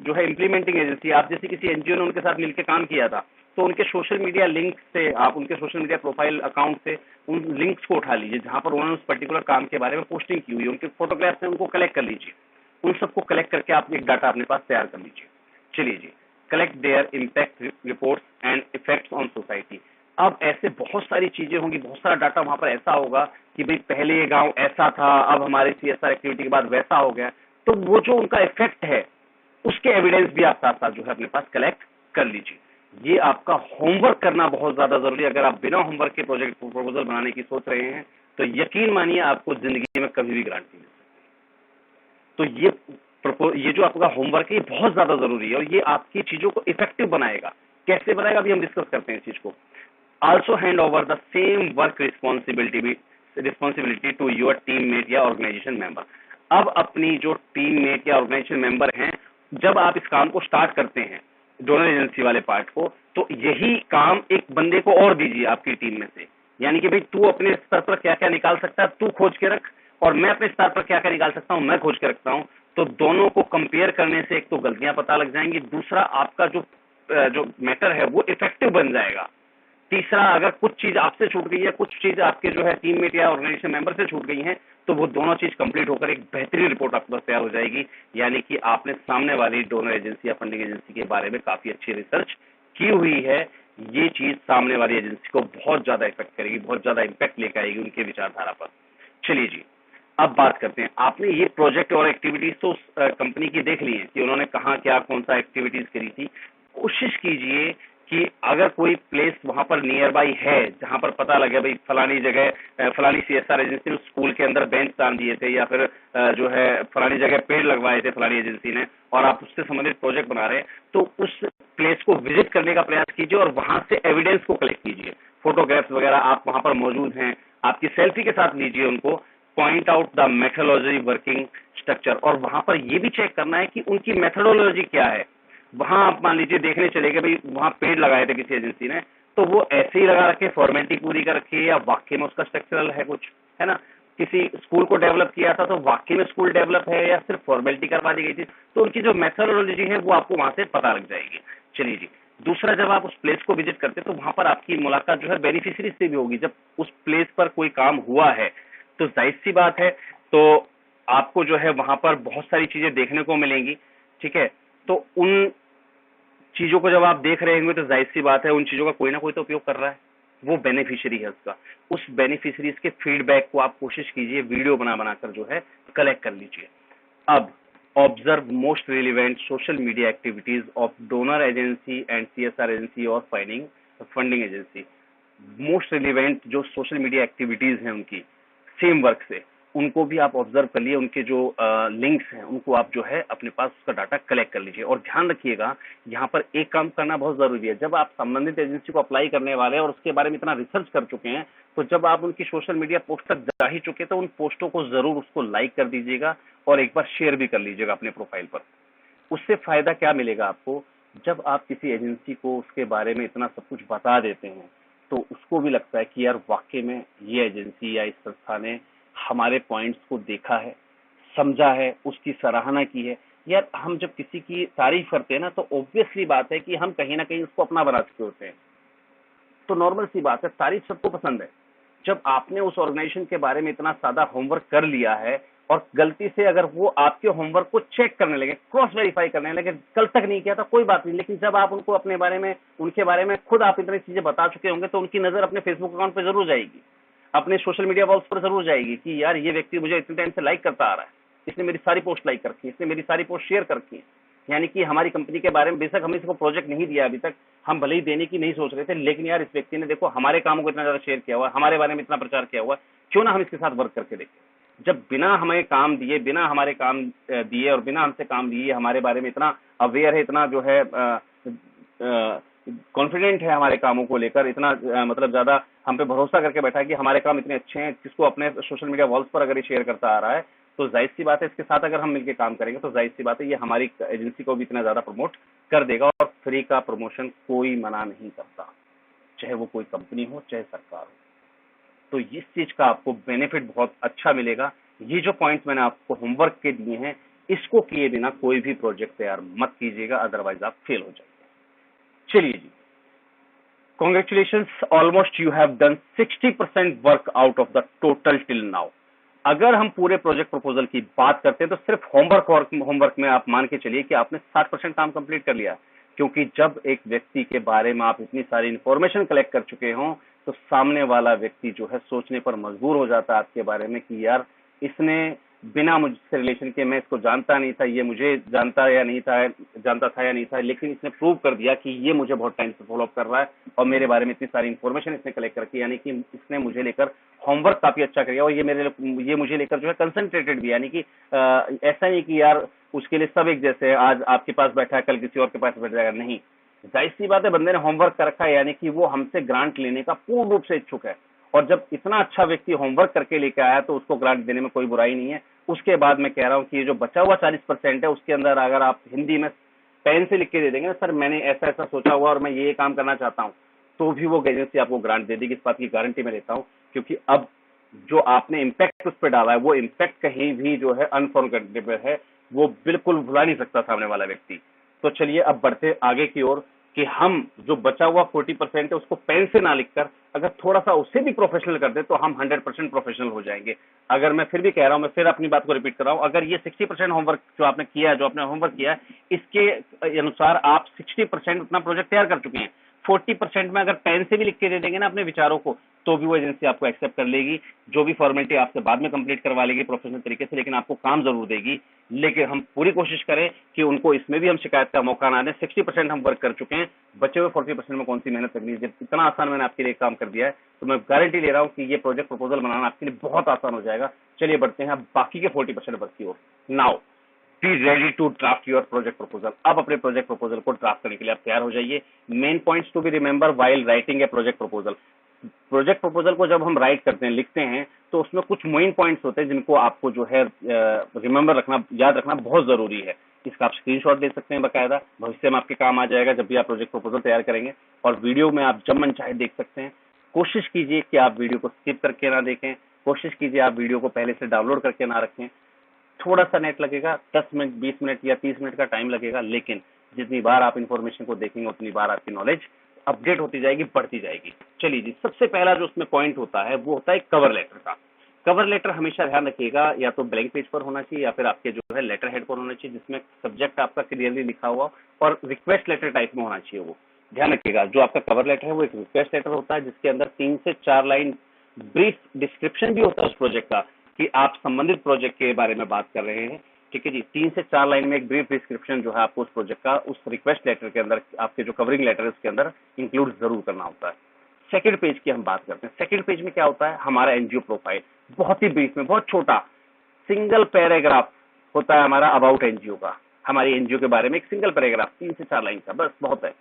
जो है इंप्लीमेंटिंग एजेंसी, आप जैसे किसी एनजीओ ने उनके साथ मिलकर काम किया था, तो उनके सोशल मीडिया लिंक से आप उनके सोशल मीडिया प्रोफाइल अकाउंट से उन लिंक्स को उठा लीजिए जहां पर उन्होंने उस पर्टिकुलर काम के बारे में पोस्टिंग की हुई, उनके फोटोग्राफ से उनको कलेक्ट कर लीजिए। उन सबको कलेक्ट करके आप एक डाटा अपने पास तैयार कर लीजिए। चलिए जी, collect their impact reports and effects on society. अब ऐसे बहुत सारी चीजें होंगी, बहुत सारा डाटा वहां पर ऐसा होगा कि भाई पहले ये गांव ऐसा था, अब हमारे सीएसआर एक्टिविटी के बाद वैसा हो गया, तो वो जो उनका इफेक्ट है उसके एविडेंस भी आप साथ साथ जो है अपने पास कलेक्ट कर लीजिए। ये आपका होमवर्क करना बहुत ज्यादा जरूरी है। अगर आप बिना होमवर्क के प्रोजेक्ट प्रपोजल बनाने की सोच रहे हैं तो यकीन मानिए आपको जिंदगी में कभी भी ग्रांट नहीं मिल सकती। तो ये जो आपका होमवर्क है ये बहुत ज्यादा जरूरी है और ये आपकी चीजों को इफेक्टिव बनाएगा। कैसे बनाएगा अभी हम डिस्कस करते हैं इस चीज को। Also hand over the same work responsibility to your teammate या ऑर्गेनाइजेशन मेंबर। अब अपनी जो टीममेट या ऑर्गेनाइजेशन मेंबर हैं, जब आप इस काम को स्टार्ट करते हैं डोनर एजेंसी वाले पार्ट को, तो यही काम एक बंदे को और दीजिए आपकी टीम में से। यानी कि भाई तू अपने स्तर पर क्या क्या निकाल सकता है तू खोज के रख, और मैं अपने स्तर पर क्या क्या निकाल सकता हूं मैं खोज के रखता हूं। तो दोनों को कंपेयर करने से एक तो गलतियां पता लग जाएंगी, दूसरा आपका जो मैटर है वो इफेक्टिव बन जाएगा। तीसरा, अगर कुछ चीज आपसे छूट गई है, कुछ चीज आपके जो है टीममेट या ऑर्गेनाइजेशन मेंबर से छूट गई है, तो वो दोनों चीज कंप्लीट होकर एक बेहतरीन रिपोर्ट आपके पास तैयार हो जाएगी। यानी कि आपने सामने वाली डोनर एजेंसी या फंडिंग एजेंसी के बारे में काफी अच्छी रिसर्च की हुई है। ये चीज सामने वाली एजेंसी को बहुत ज्यादा इफेक्ट करेगी, बहुत ज्यादा इम्पैक्ट लेकर आएगी उनके विचारधारा पर। चलिए जी, अब बात करते हैं। आपने ये प्रोजेक्ट और एक्टिविटीज तो कंपनी की देख ली है कि उन्होंने कहाँ क्या कौन सा एक्टिविटीज करी थी। कोशिश कीजिए कि अगर कोई प्लेस वहां पर नियर बाई है जहां पर पता लगे भाई फलानी जगह फलानी सीएसआर एजेंसी ने स्कूल के अंदर बेंच टांग दिए थे, या फिर जो है फलानी जगह पेड़ लगवाए थे फलानी एजेंसी ने, और आप उससे संबंधित प्रोजेक्ट बना रहे हैं, तो उस प्लेस को विजिट करने का प्रयास कीजिए और वहां से एविडेंस को कलेक्ट कीजिए। फोटोग्राफ्स वगैरह आप वहां पर मौजूद हैं, आपकी सेल्फी के साथ लीजिए उनको। Point out the methodology working structure, और वहां पर यह भी चेक करना है कि उनकी मेथोडोलॉजी क्या है। वहां आप मान लीजिए देखने चले गए भाई वहां पेड़ लगाए थे किसी एजेंसी ने, तो वो ऐसे ही लगा रखे, फॉर्मेलिटी पूरी कर रखी है, या वाकई में उसका स्ट्रक्चरल है कुछ, है ना। किसी स्कूल को डेवलप किया था तो वाकई में स्कूल डेवलप है या सिर्फ फॉर्मेलिटी करवा दी गई थी। तो उनकी जो मेथोडोलॉजी है वो आपको वहां से पता लग जाएगी। चलिए जी, दूसरा, जब आप उस प्लेस को विजिट करते हैं तो वहां पर आपकी मुलाकात जो है बेनिफिशियरी से भी होगी। जब उस प्लेस पर कोई काम हुआ है तो जाहिर सी बात है, तो आपको जो है वहां पर बहुत सारी चीजें देखने को मिलेंगी। ठीक है, तो उन चीजों को जब आप देख रहे होंगे तो जाहिर सी बात है उन चीजों का कोई ना कोई तो उपयोग कर रहा है, वो बेनिफिशियरी है उसका। उस बेनिफिशियरीज के फीडबैक को आप कोशिश कीजिए वीडियो बना बनाकर जो है कलेक्ट कर लीजिए। अब observe most relevant social media activities of donor agency and CSR agency और फंडिंग एजेंसी। मोस्ट रिलेवेंट जो सोशल मीडिया एक्टिविटीज हैं उनकी सेम वर्क से, उनको भी आप ऑब्जर्व कर लिए, उनके जो लिंक्स हैं उनको आप जो है अपने पास उसका डाटा कलेक्ट कर लीजिए। और ध्यान रखिएगा, यहाँ पर एक काम करना बहुत जरूरी है। जब आप संबंधित एजेंसी को अप्लाई करने वाले हैं और उसके बारे में इतना रिसर्च कर चुके हैं, तो जब आप उनकी सोशल मीडिया पोस्ट तक जा ही चुके तो उन पोस्टों को जरूर उसको लाइक कर दीजिएगा और एक बार शेयर भी कर लीजिएगा अपने प्रोफाइल पर। उससे फायदा क्या मिलेगा आपको, जब आप किसी एजेंसी को उसके बारे में इतना सब कुछ बता देते हैं तो उसको भी लगता है कि यार वाकई में ये एजेंसी या इस संस्था ने हमारे पॉइंट्स को देखा है, समझा है, उसकी सराहना की है। यार हम जब किसी की तारीफ करते हैं ना तो ऑब्वियसली बात है कि हम कहीं ना कहीं उसको अपना बना चुके होते हैं। तो नॉर्मल सी बात है, तारीफ सबको पसंद है। जब आपने उस ऑर्गेनाइजेशन के बारे में इतना सादा होमवर्क कर लिया है और गलती से अगर वो आपके होमवर्क को चेक करने लगे, क्रॉस वेरीफाई करने लगे, कल तक नहीं किया था कोई बात नहीं, लेकिन जब आप उनको अपने बारे में उनके बारे में खुद आप इतनी चीजें बता चुके होंगे तो उनकी नजर अपने फेसबुक अकाउंट पर जरूर जाएगी, अपने सोशल मीडिया वॉल्स पर जरूर जाएगी कि यार ये व्यक्ति मुझे इतने टाइम से लाइक करता आ रहा है, इसने मेरी सारी पोस्ट लाइक कर रखी है, इसने मेरी सारी पोस्ट शेयर कर रखी है। यानी कि हमारी कंपनी के बारे में बेशक हमने इसको प्रोजेक्ट नहीं दिया अभी तक, हम भले ही देने की नहीं सोच रहे थे, लेकिन यार इस व्यक्ति ने देखो हमारे कामों को इतना ज्यादा शेयर किया हुआ है, हमारे बारे में इतना प्रचार किया हुआ है, क्यों ना हम इसके साथ वर्क करके देखें। जब बिना हमें काम दिए, बिना हमारे काम दिए और बिना हमसे काम लिए हमारे बारे में इतना अवेयर है, इतना जो है कॉन्फिडेंट है हमारे कामों को लेकर, इतना मतलब ज्यादा हम पे भरोसा करके बैठा है कि हमारे काम इतने अच्छे हैं, किसको अपने सोशल मीडिया वॉल्स पर अगर ये शेयर करता आ रहा है, तो जाहिर सी बात है इसके साथ अगर हम मिलकर काम करेंगे तो जाहिर सी बात है ये हमारी एजेंसी को भी इतना ज्यादा प्रमोट कर देगा। और फ्री का प्रमोशन कोई मना नहीं करता, चाहे वो कोई कंपनी हो चाहे सरकार हो। तो इस चीज का आपको बेनिफिट बहुत अच्छा मिलेगा। ये जो पॉइंट्स मैंने आपको होमवर्क के दिए हैं, इसको किए बिना कोई भी प्रोजेक्ट तैयार मत कीजिएगा, अदरवाइज आप फेल हो जाएंगे। चलिए जी, congratulations, almost you have done 60% work out of the total till now. अगर हम पूरे प्रोजेक्ट प्रपोजल की बात करते हैं तो सिर्फ होमवर्क में आप मान के चलिए कि आपने 60% काम कंप्लीट कर लिया। क्योंकि जब एक व्यक्ति के बारे में आप इतनी सारी इंफॉर्मेशन कलेक्ट कर चुके हो तो सामने वाला व्यक्ति जो है सोचने पर मजबूर हो जाता है आपके बारे में कि यार इसने बिना मुझसे रिलेशन के, मैं इसको जानता नहीं था, ये मुझे जानता या नहीं था, जानता था या नहीं था, लेकिन इसने प्रूव कर दिया कि ये मुझे बहुत टाइम से फॉलो अप कर रहा है और मेरे बारे में इतनी सारी इन्फॉर्मेशन इसने कलेक्ट रखी, यानी कि इसने मुझे लेकर होमवर्क काफी अच्छा किया और ये मुझे लेकर जो है कंसंट्रेटेड भी, यानी कि ऐसा नहीं कि यार उसके लिए सब एक जैसे है, आज आपके पास बैठा है कल किसी और के पास बैठ जाएगा, नहीं। जाहिर सी बात है, बंदे ने होमवर्क कर रखा है, यानी कि वो हमसे ग्रांट लेने का पूर्ण रूप से इच्छुक है। और जब इतना अच्छा व्यक्ति होमवर्क करके लेके आया तो उसको ग्रांट देने में कोई बुराई नहीं है। उसके बाद मैं कह रहा हूँ कि ये जो बचा हुआ 40% है, उसके अंदर अगर आप हिंदी में पेन से लिख के दे देंगे ना, सर मैंने ऐसा ऐसा सोचा हुआ और मैं ये काम करना चाहता हूँ, तो भी वो एजेंसी आपको ग्रांट दे देगी, इस बात की गारंटी मैं लेता हूँ। क्योंकि अब जो आपने इम्पैक्ट उस पर डाला है, वो इम्पैक्ट कहीं भी जो है अनफॉरगेटेबल है, वो बिल्कुल भुला नहीं सकता सामने वाला व्यक्ति। तो चलिए अब बढ़ते आगे की ओर कि हम जो बचा हुआ 40% है उसको पेन से ना लिखकर अगर थोड़ा सा उसे भी प्रोफेशनल कर दे तो हम 100% प्रोफेशनल हो जाएंगे। अगर मैं फिर भी कह रहा हूं, मैं फिर अपनी बात को रिपीट कर रहा हूं, अगर ये 60% होमवर्क जो आपने किया है, जो आपने होमवर्क किया है, इसके अनुसार आप 60% अपना प्रोजेक्ट तैयार कर चुके हैं, 40% में अगर पेन से भी लिख के दे देंगे ना अपने विचारों को, तो भी वो एजेंसी आपको एक्सेप्ट कर लेगी, जो भी फॉर्मेलिटी आपसे बाद में कंप्लीट करवा लेगी प्रोफेशनल तरीके से, लेकिन आपको काम जरूर देगी। लेकिन हम पूरी कोशिश करें कि उनको इसमें भी हम शिकायत का मौका ना दें। 60% हम वर्क कर चुके हैं, बचे हुए 40% में कौन सी मेहनत करनी है। इतना आसान मैंने आपके लिए काम कर दिया है, तो मैं गारंटी ले रहा हूं कि ये प्रोजेक्ट प्रपोजल बनाना आपके लिए बहुत आसान हो जाएगा। चलिए बढ़ते हैं बाकी के 40% वर्क की ओर। Now be ready to draft your project proposal. अब अपने प्रोजेक्ट प्रपोजल को ड्राफ्ट करने के लिए आप तैयार हो जाइए। Main points to be remember while writing a project proposal. Project proposal को जब हम राइट करते हैं, लिखते हैं, तो उसमें कुछ मेन पॉइंट्स होते हैं जिनको आपको जो है रिमेंबर रखना, याद रखना बहुत जरूरी है। इसका आप स्क्रीनशॉट ले सकते हैं, बकायदा भविष्य में आपके काम आ जाएगा जब भी आप प्रोजेक्ट प्रपोजल तैयार करेंगे। और वीडियो में आप जब मन चाहे देख सकते हैं। कोशिश कीजिए कि आप वीडियो को स्किप करके ना देखें, कोशिश कीजिए आप वीडियो को पहले से डाउनलोड करके ना रखें। थोड़ा सा नेट लगेगा, 10 मिनट 20 मिनट या 30 मिनट का टाइम लगेगा, लेकिन जितनी बार आप इन्फॉर्मेशन को देखेंगे उतनी बार आपकी नॉलेज अपडेट होती जाएगी, बढ़ती जाएगी। चलिए जी, सबसे पहला जो उसमें पॉइंट होता है वो होता है कवर लेटर का। कवर लेटर हमेशा ध्यान रखिएगा, या तो ब्लैंक पेज पर होना चाहिए या फिर आपके जो है लेटर हेड पर होना चाहिए, जिसमें सब्जेक्ट आपका क्लियरली लिखा हुआ और रिक्वेस्ट लेटर टाइप में होना चाहिए। वो ध्यान रखिएगा, जो आपका कवर लेटर है वो एक रिक्वेस्ट लेटर होता है, जिसके अंदर 3 से 4 लाइन ब्रीफ डिस्क्रिप्शन भी होता है उस प्रोजेक्ट का, कि आप संबंधित प्रोजेक्ट के बारे में बात कर रहे हैं। ठीक है जी, 3 से 4 लाइन में एक ब्रीफ डिस्क्रिप्शन जो है आपको उस प्रोजेक्ट का उस रिक्वेस्ट लेटर के अंदर, आपके जो कवरिंग लेटर है उसके अंदर इंक्लूड जरूर करना होता है। सेकंड पेज की हम बात करते हैं। सेकंड पेज में क्या होता है, हमारा एनजीओ प्रोफाइल, बहुत ही ब्रीफ में, बहुत छोटा सिंगल पैराग्राफ होता है हमारा अबाउट एनजीओ का। हमारी एनजीओ के बारे में एक सिंगल पैराग्राफ 3 से 4 लाइन का, बस बहुत है।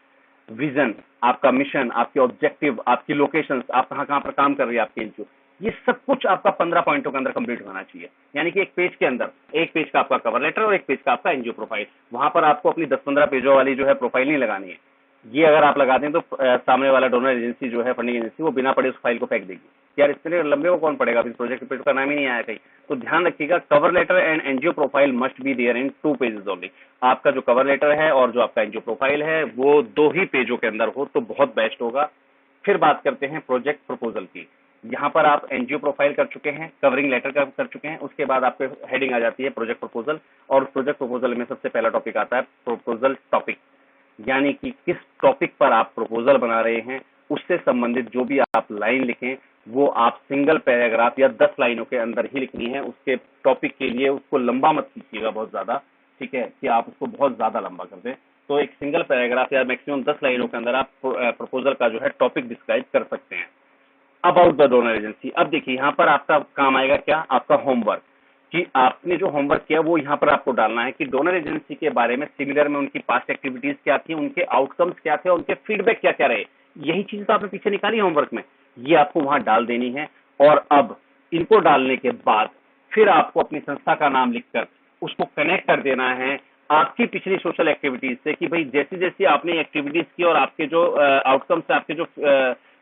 विजन, आपका मिशन, आपके ऑब्जेक्टिव, आपकी लोकेशंस, आप कहाँ कहाँ पर काम कर रही है आपकी एनजीओ, ये सब कुछ आपका 15 पॉइंटों के अंदर कंप्लीट होना चाहिए। यानी कि एक पेज के अंदर, एक पेज का आपका कवर लेटर और एक पेज का आपका एनजीओ प्रोफाइल। वहां पर आपको अपनी 10-15 पेजों वाली जो है प्रोफाइल नहीं लगानी है। ये अगर आप लगा दें तो सामने वाला डोनर एजेंसी जो है, फंडिंग एजेंसी, वो बिना पढ़े उस फाइल को फेंक देगी। यार इतने लंबे को कौन पढ़ेगा, अभी प्रोजेक्ट पेज का नाम ही नहीं आया कहीं। तो ध्यान रखिएगा, cover letter and NGO profile must be there in 2 pages only. आपका जो कवर लेटर है और जो आपका एनजीओ प्रोफाइल है वो 2 ही पेजों के अंदर हो तो बहुत बेस्ट होगा। फिर बात करते हैं प्रोजेक्ट प्रपोजल की। यहाँ पर आप एनजीओ प्रोफाइल कर चुके हैं, कवरिंग लेटर कर चुके हैं, उसके बाद आपके हेडिंग आ जाती है प्रोजेक्ट प्रपोजल। और प्रोजेक्ट प्रपोजल में सबसे पहला टॉपिक आता है प्रपोजल टॉपिक, यानी कि किस टॉपिक पर आप प्रपोजल बना रहे हैं उससे संबंधित जो भी आप लाइन लिखें वो आप सिंगल पैराग्राफ या 10 लाइनों के अंदर ही लिखनी है। उसके टॉपिक के लिए उसको लंबा मत कीजिएगा बहुत ज्यादा, ठीक है, कि आप उसको बहुत ज्यादा लंबा कर दें। तो एक सिंगल पैराग्राफ या मैक्सिमम 10 लाइनों के अंदर आप प्रपोजल का जो है टॉपिक डिस्क्राइब कर सकते हैं। अबाउट द डोनर एजेंसी, अब देखिए यहाँ पर आपका काम आएगा क्या, आपका होमवर्क, कि आपने जो होमवर्क किया वो यहाँ पर आपको डालना है कि डोनर एजेंसी के बारे में सिमिलर में उनकी पास्ट एक्टिविटीज क्या थी, उनके आउटकम्स क्या थे, उनके फीडबैक क्या क्या रहे। यही चीज तो आपने पीछे निकाली होमवर्क में, ये आपको वहां डाल देनी है। और अब इनको डालने के बाद फिर आपको अपनी संस्था का नाम लिखकर उसको कनेक्ट कर देना है आपकी पिछली सोशल एक्टिविटीज से, कि भाई जैसी जैसी आपने एक्टिविटीज की और आपके जो आउटकम्स है, आपके जो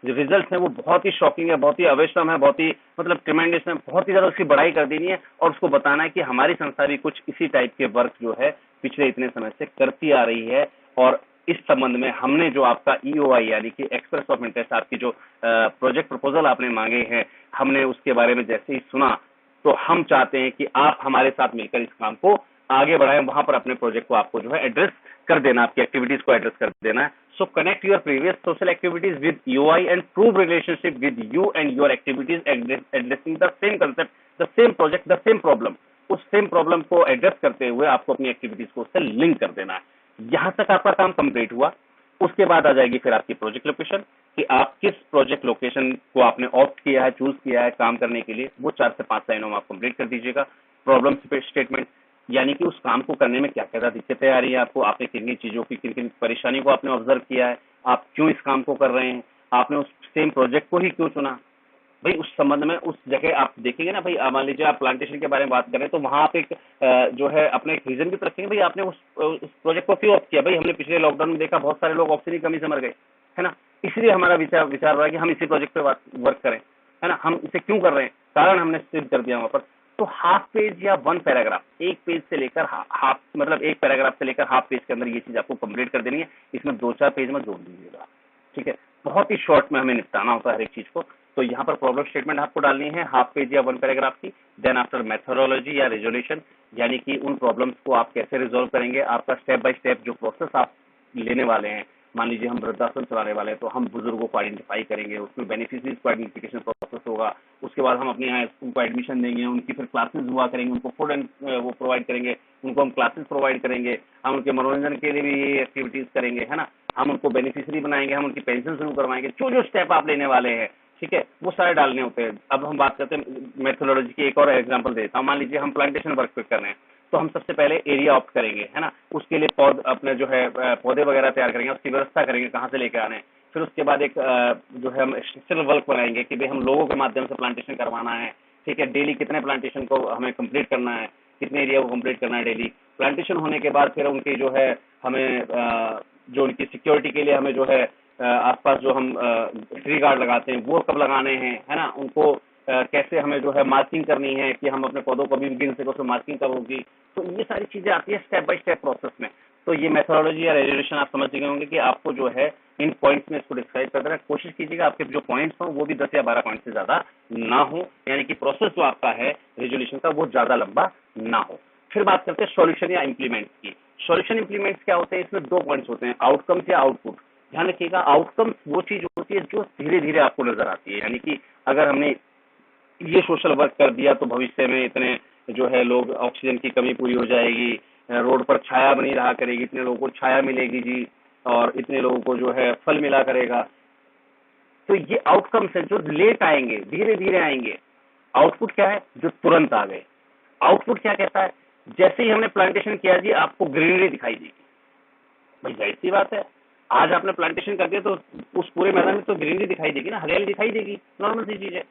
रिजल्ट है वो बहुत ही शॉकिंग है, बहुत ही अवेशम है, बहुत ही मतलब ट्रिमेंडस है, बहुत ही ज्यादा उसकी बढ़ाई कर देनी है। और उसको बताना है कि हमारी संस्था भी कुछ इसी टाइप के वर्क जो है पिछले इतने समय से करती आ रही है। और इस संबंध में हमने जो आपका ईओआई यानी कि एक्सप्रेस ऑफ इंटरेस्ट, आपकी जो प्रोजेक्ट प्रपोजल आपने मांगे हैं, हमने उसके बारे में जैसे ही सुना तो हम चाहते हैं कि आप हमारे साथ मिलकर इस काम को आगे बढ़ाएं। वहां पर अपने प्रोजेक्ट को आपको जो है एड्रेस कर देना, आपकी एक्टिविटीज को एड्रेस कर देना है। So connect your previous social activities with UI and prove relationship with you and your activities addressing the same concept, the same project, the same problem. उस सेम प्रॉब्लम को address करते हुए आपको अपनी एक्टिविटीज को उससे लिंक कर देना है। यहां तक आपका काम कंप्लीट हुआ, उसके बाद आ जाएगी फिर आपकी प्रोजेक्ट लोकेशन, कि आप किस प्रोजेक्ट लोकेशन को आपने ऑप्ट किया है, चूज किया है काम करने के लिए, वो 4 से 5 लाइनों में आप कंप्लीट कर दीजिएगा। प्रॉब्लम स्टेटमेंट, यानी कि उस काम को करने में क्या क्या दिक्कतें आ रही है आपको, आपने किन किन चीजों की, किन किन परेशानी को आपने ऑब्जर्व किया है, आप क्यों इस काम को कर रहे हैं, आपने उस सेम प्रोजेक्ट को ही क्यों चुना। भाई उस संबंध में उस जगह आप देखेंगे ना, भाई मान लीजिए आप प्लांटेशन के बारे में बात करें तो वहां आप एक जो है अपने एक रीजन भी तो रखेंगे, भाई आपने उस प्रोजेक्ट को क्यों ऑप्ट किया। भाई हमने पिछले लॉकडाउन में देखा बहुत सारे लोग ऑक्सीजन की कमी से मर गए, है ना, इसलिए हमारा विचार रहा है कि हम इसी प्रोजेक्ट पे वर्क करें, है ना, हम इसे क्यों कर रहे हैं, कारण हमने सिद्ध कर दिया वहां पर। तो हाफ पेज या 1 पैराग्राफ, एक पेज से लेकर हाफ, मतलब एक पैराग्राफ से लेकर हाफ पेज के अंदर ये चीज आपको कंप्लीट कर देनी है। इसमें 2-4 पेज में जोड़ दीजिएगा, ठीक है। बहुत ही शॉर्ट में हमें निपटाना होता है हर एक चीज को। तो यहाँ पर प्रॉब्लम स्टेटमेंट आपको डालनी है हाफ पेज या 1 पैराग्राफ की। देन आफ्टर मेथोडोलॉजी या रेजोल्यूशन, यानी कि उन प्रॉब्लम्स को आप कैसे रिजोल्व करेंगे, आपका स्टेप बाय स्टेप जो प्रोसेस आप लेने वाले हैं। मान लीजिए हम वृद्धाश्रम चलाने वाले हैं तो हम बुजुर्गों को आइडेंटिफाई करेंगे, उसमें बेनिफिशियरीज को आइडेंटिफिकेशन प्रोसेस होगा। उसके बाद हम अपने यहाँ उनको एडमिशन देंगे, उनकी फिर क्लासेस हुआ करेंगे, उनको फूड एंड वो प्रोवाइड करेंगे, उनको हम क्लासेस प्रोवाइड करेंगे, हम उनके मनोरंजन के लिए भी ये एक्टिविटीज करेंगे, है ना, हम उनको बेनिफिशियरी बनाएंगे, हम उनकी पेंशन शुरू करवाएंगे। जो जो स्टेप आप लेने वाले हैं, ठीक है, वो सारे डालने होते हैं। अब हम बात करते हैं मेथोडोलॉजी की, एक और एग्जांपल देता हूँ। मान लीजिए हम प्लांटेशन वर्क पे कर रहे हैं, तो हम सबसे पहले एरिया ऑप्ट करेंगे, है ना, उसके लिए अपने जो है पौधे वगैरह तैयार करेंगे, उसकी व्यवस्था करेंगे कहाँ से लेके आने हैं। फिर उसके बाद एक जो है हम स्ट्रक्चरल वर्क बनाएंगे कि भाई हम लोगों के माध्यम से प्लांटेशन करवाना है, ठीक है, डेली कितने प्लांटेशन को हमें कंप्लीट करना है, कितने एरिया को कंप्लीट करना है डेली। प्लांटेशन होने के बाद फिर उनकी जो है हमें जो उनकी सिक्योरिटी के लिए हमें जो है आसपास जो हम ट्री गार्ड लगाते हैं वो कब लगाने हैं, है ना, उनको कैसे हमें जो है मार्किंग करनी है कि हम अपने पौधों को भी गिन सके, उसमें मार्किंग कब होगी। तो ये सारी चीजें आती है स्टेप बाय स्टेप प्रोसेस में। तो ये मेथोडोलॉजी या रेजोल्यूशन आप समझ गए होंगे कि आपको जो है इन पॉइंट्स में इसको डिस्क्राइब कर देना। कोशिश कीजिएगा आपके जो पॉइंट्स हो वो भी 10 या 12 पॉइंट से ज्यादा ना हो, यानी कि प्रोसेस जो आपका है रेजोल्यूशन का वो ज्यादा लंबा ना हो। फिर बात करते हैं सॉल्यूशन या इम्प्लीमेंट की। सॉल्यूशन इम्प्लीमेंट्स क्या होते हैं, इसमें 2 पॉइंट्स होते हैं, आउटकम्स या आउटपुट। ध्यान रखिएगा, आउटकम्स वो चीज होती है जो धीरे धीरे आपको नजर आती है, यानी कि अगर हमने ये सोशल वर्क कर दिया तो भविष्य में इतने जो है लोग, ऑक्सीजन की कमी पूरी हो जाएगी, रोड पर छाया बनी रहा करेगी, इतने लोगों को छाया मिलेगी जी, और इतने लोगों को जो है फल मिला करेगा। तो ये आउटकम्स है जो लेट आएंगे, धीरे धीरे आएंगे। आउटपुट क्या है, जो तुरंत आ गए। आउटपुट क्या कहता है, जैसे ही हमने प्लांटेशन किया जी आपको ग्रीनरी दिखाई देगी। भाई जाहिर सी बात है, आज आपने प्लांटेशन कर दिया तो उस पूरे मैदान में तो ग्रीनरी दिखाई देगी ना, हरियाली दिखाई देगी, नॉर्मल सी चीज है।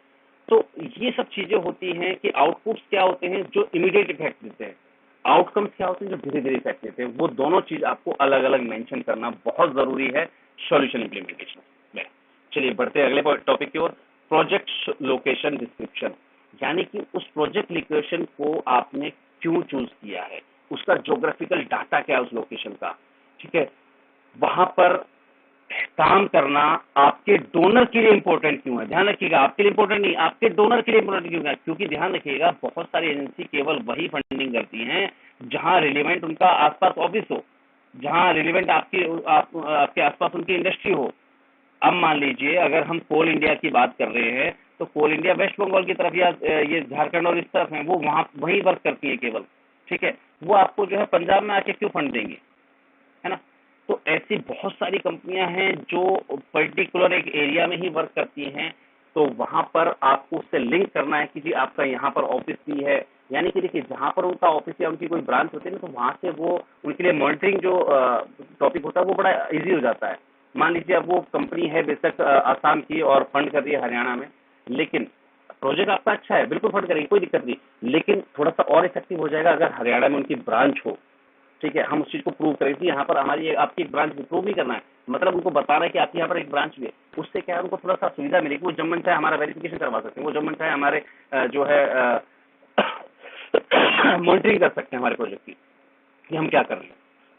तो ये सब चीजें होती हैं कि आउटपुट्स क्या होते हैं जो इमीडिएट इफेक्ट देते हैं, आउटकम्स क्या होते हैं जो धीरे धीरे इफेक्ट देते हैं। वो दोनों चीज आपको अलग अलग मेंशन करना बहुत जरूरी है सॉल्यूशन इंप्लीमेंटेशन में। चलिए बढ़ते हैं अगले टॉपिक की ओर, प्रोजेक्ट लोकेशन डिस्क्रिप्शन, यानी कि उस प्रोजेक्ट लोकेशन को आपने क्यों चूज किया है, उसका ज्योग्राफिकल डाटा क्या है उस लोकेशन का, ठीक है, वहां पर काम करना आपके डोनर के लिए इंपॉर्टेंट क्यों है। ध्यान रखिएगा, आपके लिए इंपॉर्टेंट नहीं, आपके डोनर के लिए इंपॉर्टेंट क्यों है, क्योंकि ध्यान रखिएगा बहुत सारी एजेंसी केवल वही फंडिंग करती हैं जहां रिलेवेंट उनका आसपास ऑफिस हो, जहां रिलेवेंट आपके आसपास उनकी इंडस्ट्री हो। अब मान लीजिए अगर हम कोल इंडिया की बात कर रहे हैं तो कोल इंडिया वेस्ट बंगाल की तरफ या ये झारखंड और इस तरफ है, वो वहां वही वर्क करती है केवल, ठीक है, वो आपको जो है पंजाब में आके क्यों फंड देंगे, है ना। तो ऐसी बहुत सारी कंपनियां हैं जो पर्टिकुलर एक एरिया में ही वर्क करती हैं। तो वहां पर आपको उससे लिंक करना है कि जी आपका यहाँ पर ऑफिस भी है, यानी कि देखिए जहां पर उनका ऑफिस या उनकी कोई ब्रांच होती है ना, तो वहां से वो उनके लिए मॉनिटरिंग जो टॉपिक होता है वो बड़ा इजी हो जाता है। मान लीजिए अब वो कंपनी है बेशक आसाम की और फंड कर रही है हरियाणा में, लेकिन प्रोजेक्ट आपका अच्छा है, बिल्कुल फंड करेगी, कोई दिक्कत नहीं, लेकिन थोड़ा सा और इफेक्टिव हो जाएगा अगर हरियाणा में उनकी ब्रांच हो, ठीक है। हम उस चीज को प्रूव करें कि यहाँ पर हमारी आपकी एक ब्रांच प्रूव नहीं करना है, मतलब उनको बताना है कि आपके यहाँ पर एक ब्रांच भी है। उससे क्या है, उनको थोड़ा सा सुविधा मिलेगी, वो जब मन चाहे हमारा वेरिफिकेशन करवा सकते हैं, वो जब मन चाहे हमारे जो है मॉनिटरिंग कर सकते हैं हमारे प्रोजेक्ट की कि हम क्या कर रहे हैं।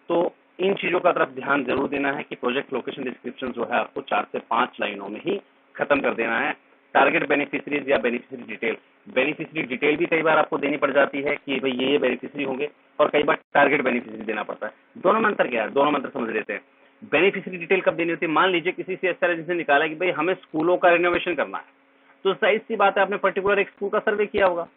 तो इन चीजों का तरफ ध्यान जरूर देना है कि प्रोजेक्ट लोकेशन डिस्क्रिप्शन जो है आपको 4 से 5 लाइनों में ही खत्म कर देना है। टारगेट बेनिफिशरीज या बेनिफिशरी डिटेल, बेनिफिशरी डिटेल भी कई बार आपको देनी पड़ जाती है कि भाई ये बेनिफिशरी होंगे, और कई बार टारगेट बेनिफिशरी देना पड़ता है। दोनों में अंतर क्या है, दोनों में अंतर समझ लेते हैं। बेनिफिशरी डिटेल कब देनी होती है, मान लीजिए किसी से ऐसा जिसने निकाला कि भाई हमें स्कूलों का रिनोवेशन करना है, तो जाहिर सी बात है आपने पर्टिकुलर एक स्कूल का सर्वे किया होगा,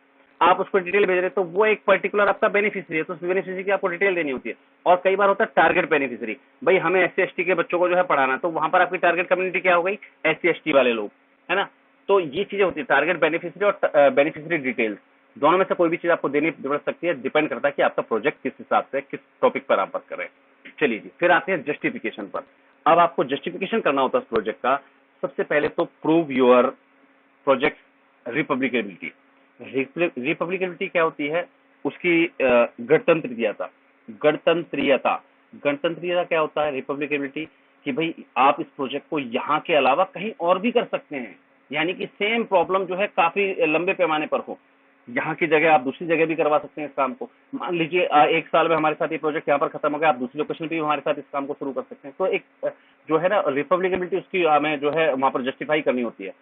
आप उसको डिटेल भेज रहे हैं, तो वो एक पर्टिकुलर आपका बेनिफिशियरी है, तो उस बेनिफिशियरी की आपको डिटेल देनी होती है। और कई बार होता है टारगेट बेनिफिशियरी, भाई हमें एससी एसटी के बच्चों को जो है पढ़ाना, तो वहां पर आपकी टारगेट कम्युनिटी क्या हो गई, एससी एसटी वाले लोग, है ना। तो ये चीजें होती है, टारगेट बेनिफिशियरी और बेनिफिशियरी डिटेल्स, दोनों में से कोई भी चीज आपको देनी पड़ सकती है, डिपेंड करता है कि आपका प्रोजेक्ट किस हिसाब से, किस टॉपिक पर आप वर्क कर रहे हैं। चलिए जी, फिर आते हैं जस्टिफिकेशन पर। अब आपको जस्टिफिकेशन करना होता है उस प्रोजेक्ट का। सबसे पहले तो प्रूव योर प्रोजेक्ट रिपब्लिकेबिलिटी। रिपब्लिकेबिलिटी क्या होती है, उसकी गणतंत्रीयता। गणतंत्रीयता गणतंत्रीयता क्या होता है, रिपब्लिकेबिलिटी, कि भाई आप इस प्रोजेक्ट को यहाँ के अलावा कहीं और भी कर सकते हैं, यानी कि सेम प्रॉब्लम जो है काफी लंबे पैमाने पर हो, यहाँ की जगह आप दूसरी जगह भी करवा सकते हैं इस काम को। मान लीजिए एक साल में हमारे साथ ये प्रोजेक्ट यहाँ पर खत्म हो गया, आप दूसरी लोकेशन पे भी हमारे साथ इस काम को शुरू कर सकते हैं। तो एक जो है ना रिपब्लिकेबिलिटी, उसकी हमें जो है वहां पर जस्टिफाई करनी होती है।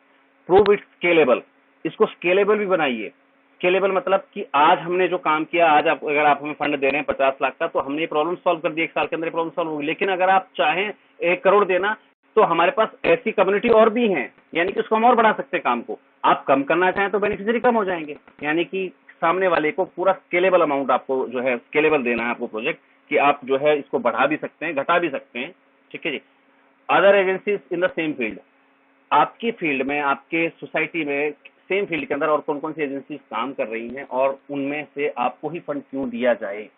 प्रूव इट स्केलेबल, इसको स्केलेबल भी बनाइए। स्केलेबल मतलब कि आज हमने जो काम किया, आज आप अगर आप हमें फंड दे रहे हैं 50 लाख का, तो हमने ये प्रॉब्लम सॉल्व कर दी, एक साल के अंदर प्रॉब्लम सॉल्व होगी। लेकिन अगर आप चाहें 1 करोड़ देना, तो हमारे पास ऐसी कम्युनिटी और भी है, यानी कि उसको हम और बढ़ा सकते हैं काम को। आप कम करना चाहें तो बेनिफिशियरी कम हो जाएंगे, यानी कि सामने वाले को पूरा स्केलेबल अमाउंट आपको जो है स्केलेबल देना है आपको प्रोजेक्ट, कि आप जो है इसको बढ़ा भी सकते हैं, घटा भी सकते हैं। ठीक है जी। Other agencies in the same field, आपके फील्ड में, आपके सोसाइटी में सेम फील्ड के अंदर और कौन कौन सी एजेंसी काम कर रही हैं, और उनमें से आपको ही फंड क्यों दिया जाए।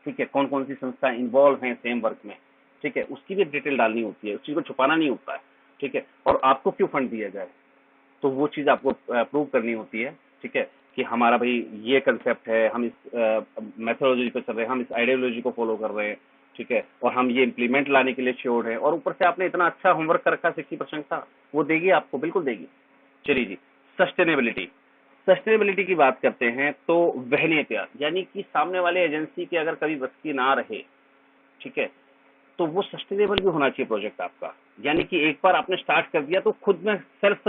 ठीक है, कौन कौन सी संस्था इन्वॉल्व हैं सेम वर्क में। ठीक है, उसकी भी डिटेल डालनी होती है, उस चीज को छुपाना नहीं होता है। ठीक है, और आपको क्यों फंड दिया जाए, तो वो चीज आपको प्रूव करनी होती है। ठीक है, कि हमारा भाई ये कंसेप्ट है, हम इस मेथोडोलॉजी पे चल रहे हैं, हम इस आइडियोलॉजी को फॉलो कर रहे हैं। ठीक है, और हम ये इंप्लीमेंट लाने के लिए श्योर है, और ऊपर से आपने इतना अच्छा होमवर्क कर रखा, 60% का, वो देगी आपको, बिल्कुल देगी। चलिए जी, सस्टेनेबिलिटी। सस्टेनेबिलिटी की बात करते हैं तो वहनीयता, यानी कि सामने वाले एजेंसी के अगर कभी बस की ना रहे, ठीक है, तो वो सस्टेनेबल भी होना चाहिए प्रोजेक्ट आपका, यानी कि एक बार आपने स्टार्ट कर दिया तो खुद में सेल्फ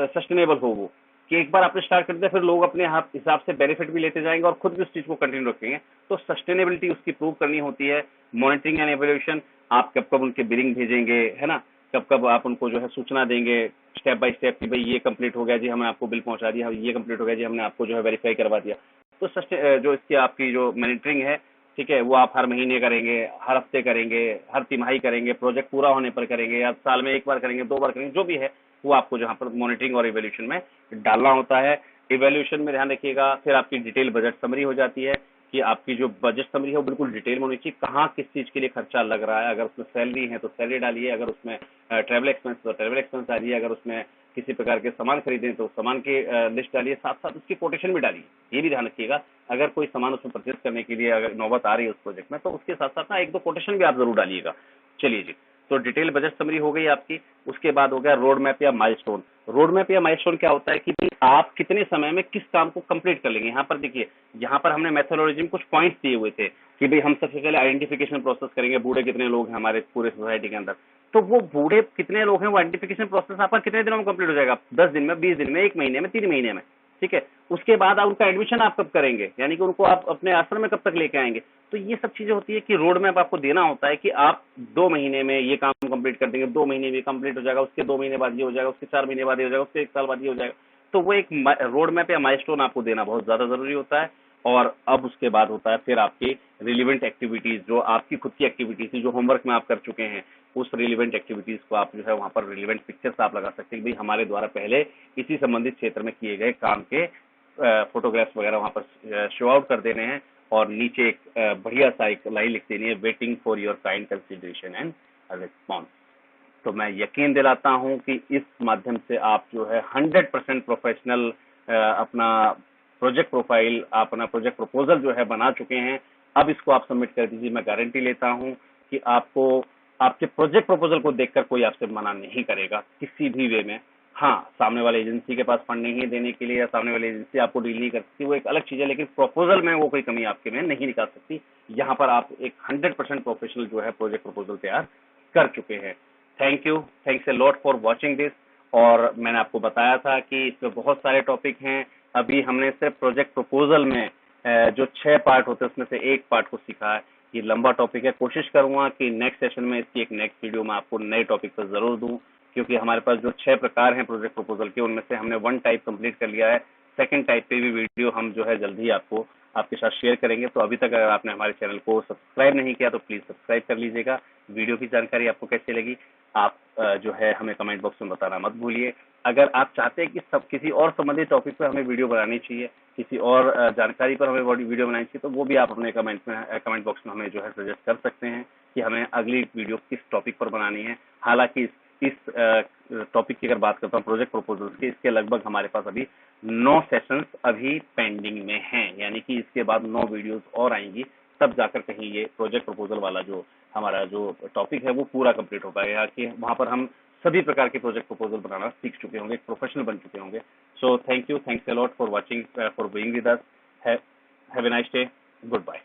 सस्टेनेबल हो वो, कि एक बार आपने स्टार्ट कर दिया फिर लोग अपने हिसाब से बेनिफिट भी लेते जाएंगे और खुद भी उस चीज को कंटिन्यू रखेंगे। तो सस्टेनेबिलिटी उसकी प्रूव करनी होती है। मॉनिटरिंग एंड एवोल्यूशन, आप कब कब उनके बिलिंग भेजेंगे, है ना, कब कब आप उनको जो है सूचना देंगे स्टेप बाय स्टेप, कि भाई ये कंप्लीट हो गया जी, हमने आपको बिल पहुंचा दिया, ये कंप्लीट हो गया जी, हमने आपको जो है वेरीफाई करवा दिया। तो जो इसकी आपकी जो मॉनिटरिंग है, ठीक है, वो आप हर महीने करेंगे, हर हफ्ते करेंगे, हर तिमाही करेंगे, प्रोजेक्ट पूरा होने पर करेंगे, या साल में 1 बार करेंगे, 2 बार करेंगे, जो भी है वो आपको जहाँ पर मॉनिटरिंग और इवैल्यूएशन में डालना होता है। इवैल्यूएशन में ध्यान रखिएगा, फिर आपकी डिटेल बजट समरी हो जाती है, कि आपकी जो बजट समरी है वो बिल्कुल डिटेल में होनी चाहिए, कहाँ किस चीज के लिए खर्चा लग रहा है। अगर उसमें सैलरी है तो सैलरी डालिए, अगर उसमें ट्रैवल एक्सपेंस तो ट्रैवल एक्सपेंस डालिए, अगर उसमें किसी प्रकार के सामान खरीदें तो सामान की लिस्ट डालिए, साथ साथ उसकी कोटेशन भी डालिए। ये भी ध्यान रखिएगा, अगर कोई सामान उसमें परचेज करने के लिए अगर नौबत आ रही है उस प्रोजेक्ट में, तो उसके साथ साथ ना 1-2 कोटेशन भी आप जरूर डालिएगा। चलिए जी, तो डिटेल बजट समरी हो गई आपकी। उसके बाद हो गया रोड मैप या माइलस्टोन। रोड मैप या माइलस्टोन क्या होता है, कि भाई आप कितने समय में किस काम को कंप्लीट कर लेंगे। यहाँ पर देखिए, यहाँ पर हमने मेथोडोलॉजी में कुछ पॉइंट्स दिए हुए थे, कि भाई हम सबसे पहले आइडेंटिफिकेशन प्रोसेस करेंगे, बूढ़े कितने लोग हैं हमारे पूरे सोसाइटी के अंदर, तो वो बूढ़े कितने लोग हैं, वो आइडेंटिफिकेशन प्रोसेस आपका कितने दिनों में कंप्लीट हो जाएगा, 10 दिन में, 20 दिन में, 1 महीने में, 3 महीने में। ठीक है, उसके बाद आप उनका एडमिशन आप कब करेंगे, यानी कि उनको आप अपने आश्रम में कब तक लेके आएंगे। तो ये सब चीजें होती है कि रोड मैप आपको देना होता है, कि आप 2 महीने में ये काम कंप्लीट कर देंगे, 2 महीने में कंप्लीट हो जाएगा, उसके 2 महीने बाद ये हो जाएगा, उसके 4 महीने बाद ये हो जाएगा, उसके 1 साल बाद ये हो जाएगा। तो वो एक रोड मैप या माइलस्टोन आपको देना बहुत ज्यादा जरूरी होता है। और अब उसके बाद होता है फिर आपकी रिलेवेंट एक्टिविटीज, जो आपकी खुद की एक्टिविटीज थी, जो होमवर्क में आप कर चुके हैं, उस रिलेवेंट एक्टिविटीज को आप जो है वहां पर रिलेवेंट पिक्चर्स आप लगा सकते हैं, भाई हमारे द्वारा पहले इसी संबंधित क्षेत्र में किए गए काम के फोटोग्राफ्स वगैरह वहां पर शो आउट कर देने हैं। और नीचे एक बढ़िया सा एक लाइन लिख देनी है, waiting for your kind consideration and response. तो मैं यकीन दिलाता हूं कि इस माध्यम से आप जो है 100% प्रोफेशनल अपना प्रोजेक्ट प्रोफाइल, अपना प्रोजेक्ट प्रपोजल जो है बना चुके हैं। अब इसको आप सबमिट कर दीजिए, मैं गारंटी लेता हूं कि आपको आपके प्रोजेक्ट प्रपोजल को देखकर कोई आपसे मना नहीं करेगा किसी भी वे में। हाँ, सामने वाले एजेंसी के पास फंड नहीं है देने के लिए, या सामने वाली एजेंसी आपको डील नहीं कर सकती, वो एक अलग चीज है, लेकिन प्रपोजल में वो कोई कमी आपके में नहीं निकाल सकती। यहाँ पर आप एक 100% प्रोफेशनल जो है प्रोजेक्ट प्रपोजल तैयार कर चुके हैं। Thank you, thanks a lot for watching this. और मैंने आपको बताया था कि इसमें बहुत सारे टॉपिक हैं। अभी हमने सिर्फ प्रोजेक्ट प्रपोजल में जो 6 पार्ट होते हैं उसमें से एक पार्ट को सीखा है। ये लंबा टॉपिक है, कोशिश करूंगा कि नेक्स्ट सेशन में इसकी एक नेक्स्ट वीडियो में आपको नए टॉपिक पर जरूर दूं, क्योंकि हमारे पास जो 6 प्रकार हैं प्रोजेक्ट प्रपोजल के, उनमें से हमने 1 टाइप कंप्लीट कर लिया है, सेकंड टाइप पे भी वीडियो हम जो है जल्द ही आपको आपके साथ शेयर करेंगे। तो अभी तक अगर आपने हमारे चैनल को सब्सक्राइब नहीं किया तो प्लीज सब्सक्राइब कर लीजिएगा। वीडियो की जानकारी आपको कैसी लगी आप जो है हमें कमेंट बॉक्स में बताना मत भूलिए। अगर आप चाहते हैं कि सब किसी और संबंधित टॉपिक पर हमें वीडियो बनानी चाहिए, किसी और जानकारी पर हमें वीडियो बनानी चाहिए, तो वो भी आप अपने कमेंट बॉक्स में हमें जो है सजेस्ट कर सकते हैं कि हमें अगली वीडियो किस टॉपिक पर बनानी है। हालांकि इस टॉपिक की अगर बात करता हूँ प्रोजेक्ट प्रपोजल्स की, इसके लगभग हमारे पास अभी 9 सेशंस अभी पेंडिंग में हैं, यानी कि इसके बाद 9 वीडियोस और आएंगी, तब जाकर कहीं ये प्रोजेक्ट प्रपोजल वाला जो हमारा जो टॉपिक है वो पूरा कंप्लीट हो पाएगा कि वहां पर हम सभी प्रकार के प्रोजेक्ट प्रपोजल बनाना सीख चुके होंगे, प्रोफेशनल बन चुके होंगे। So thanks a lot for watching, for being with us. Have a nice day, good bye.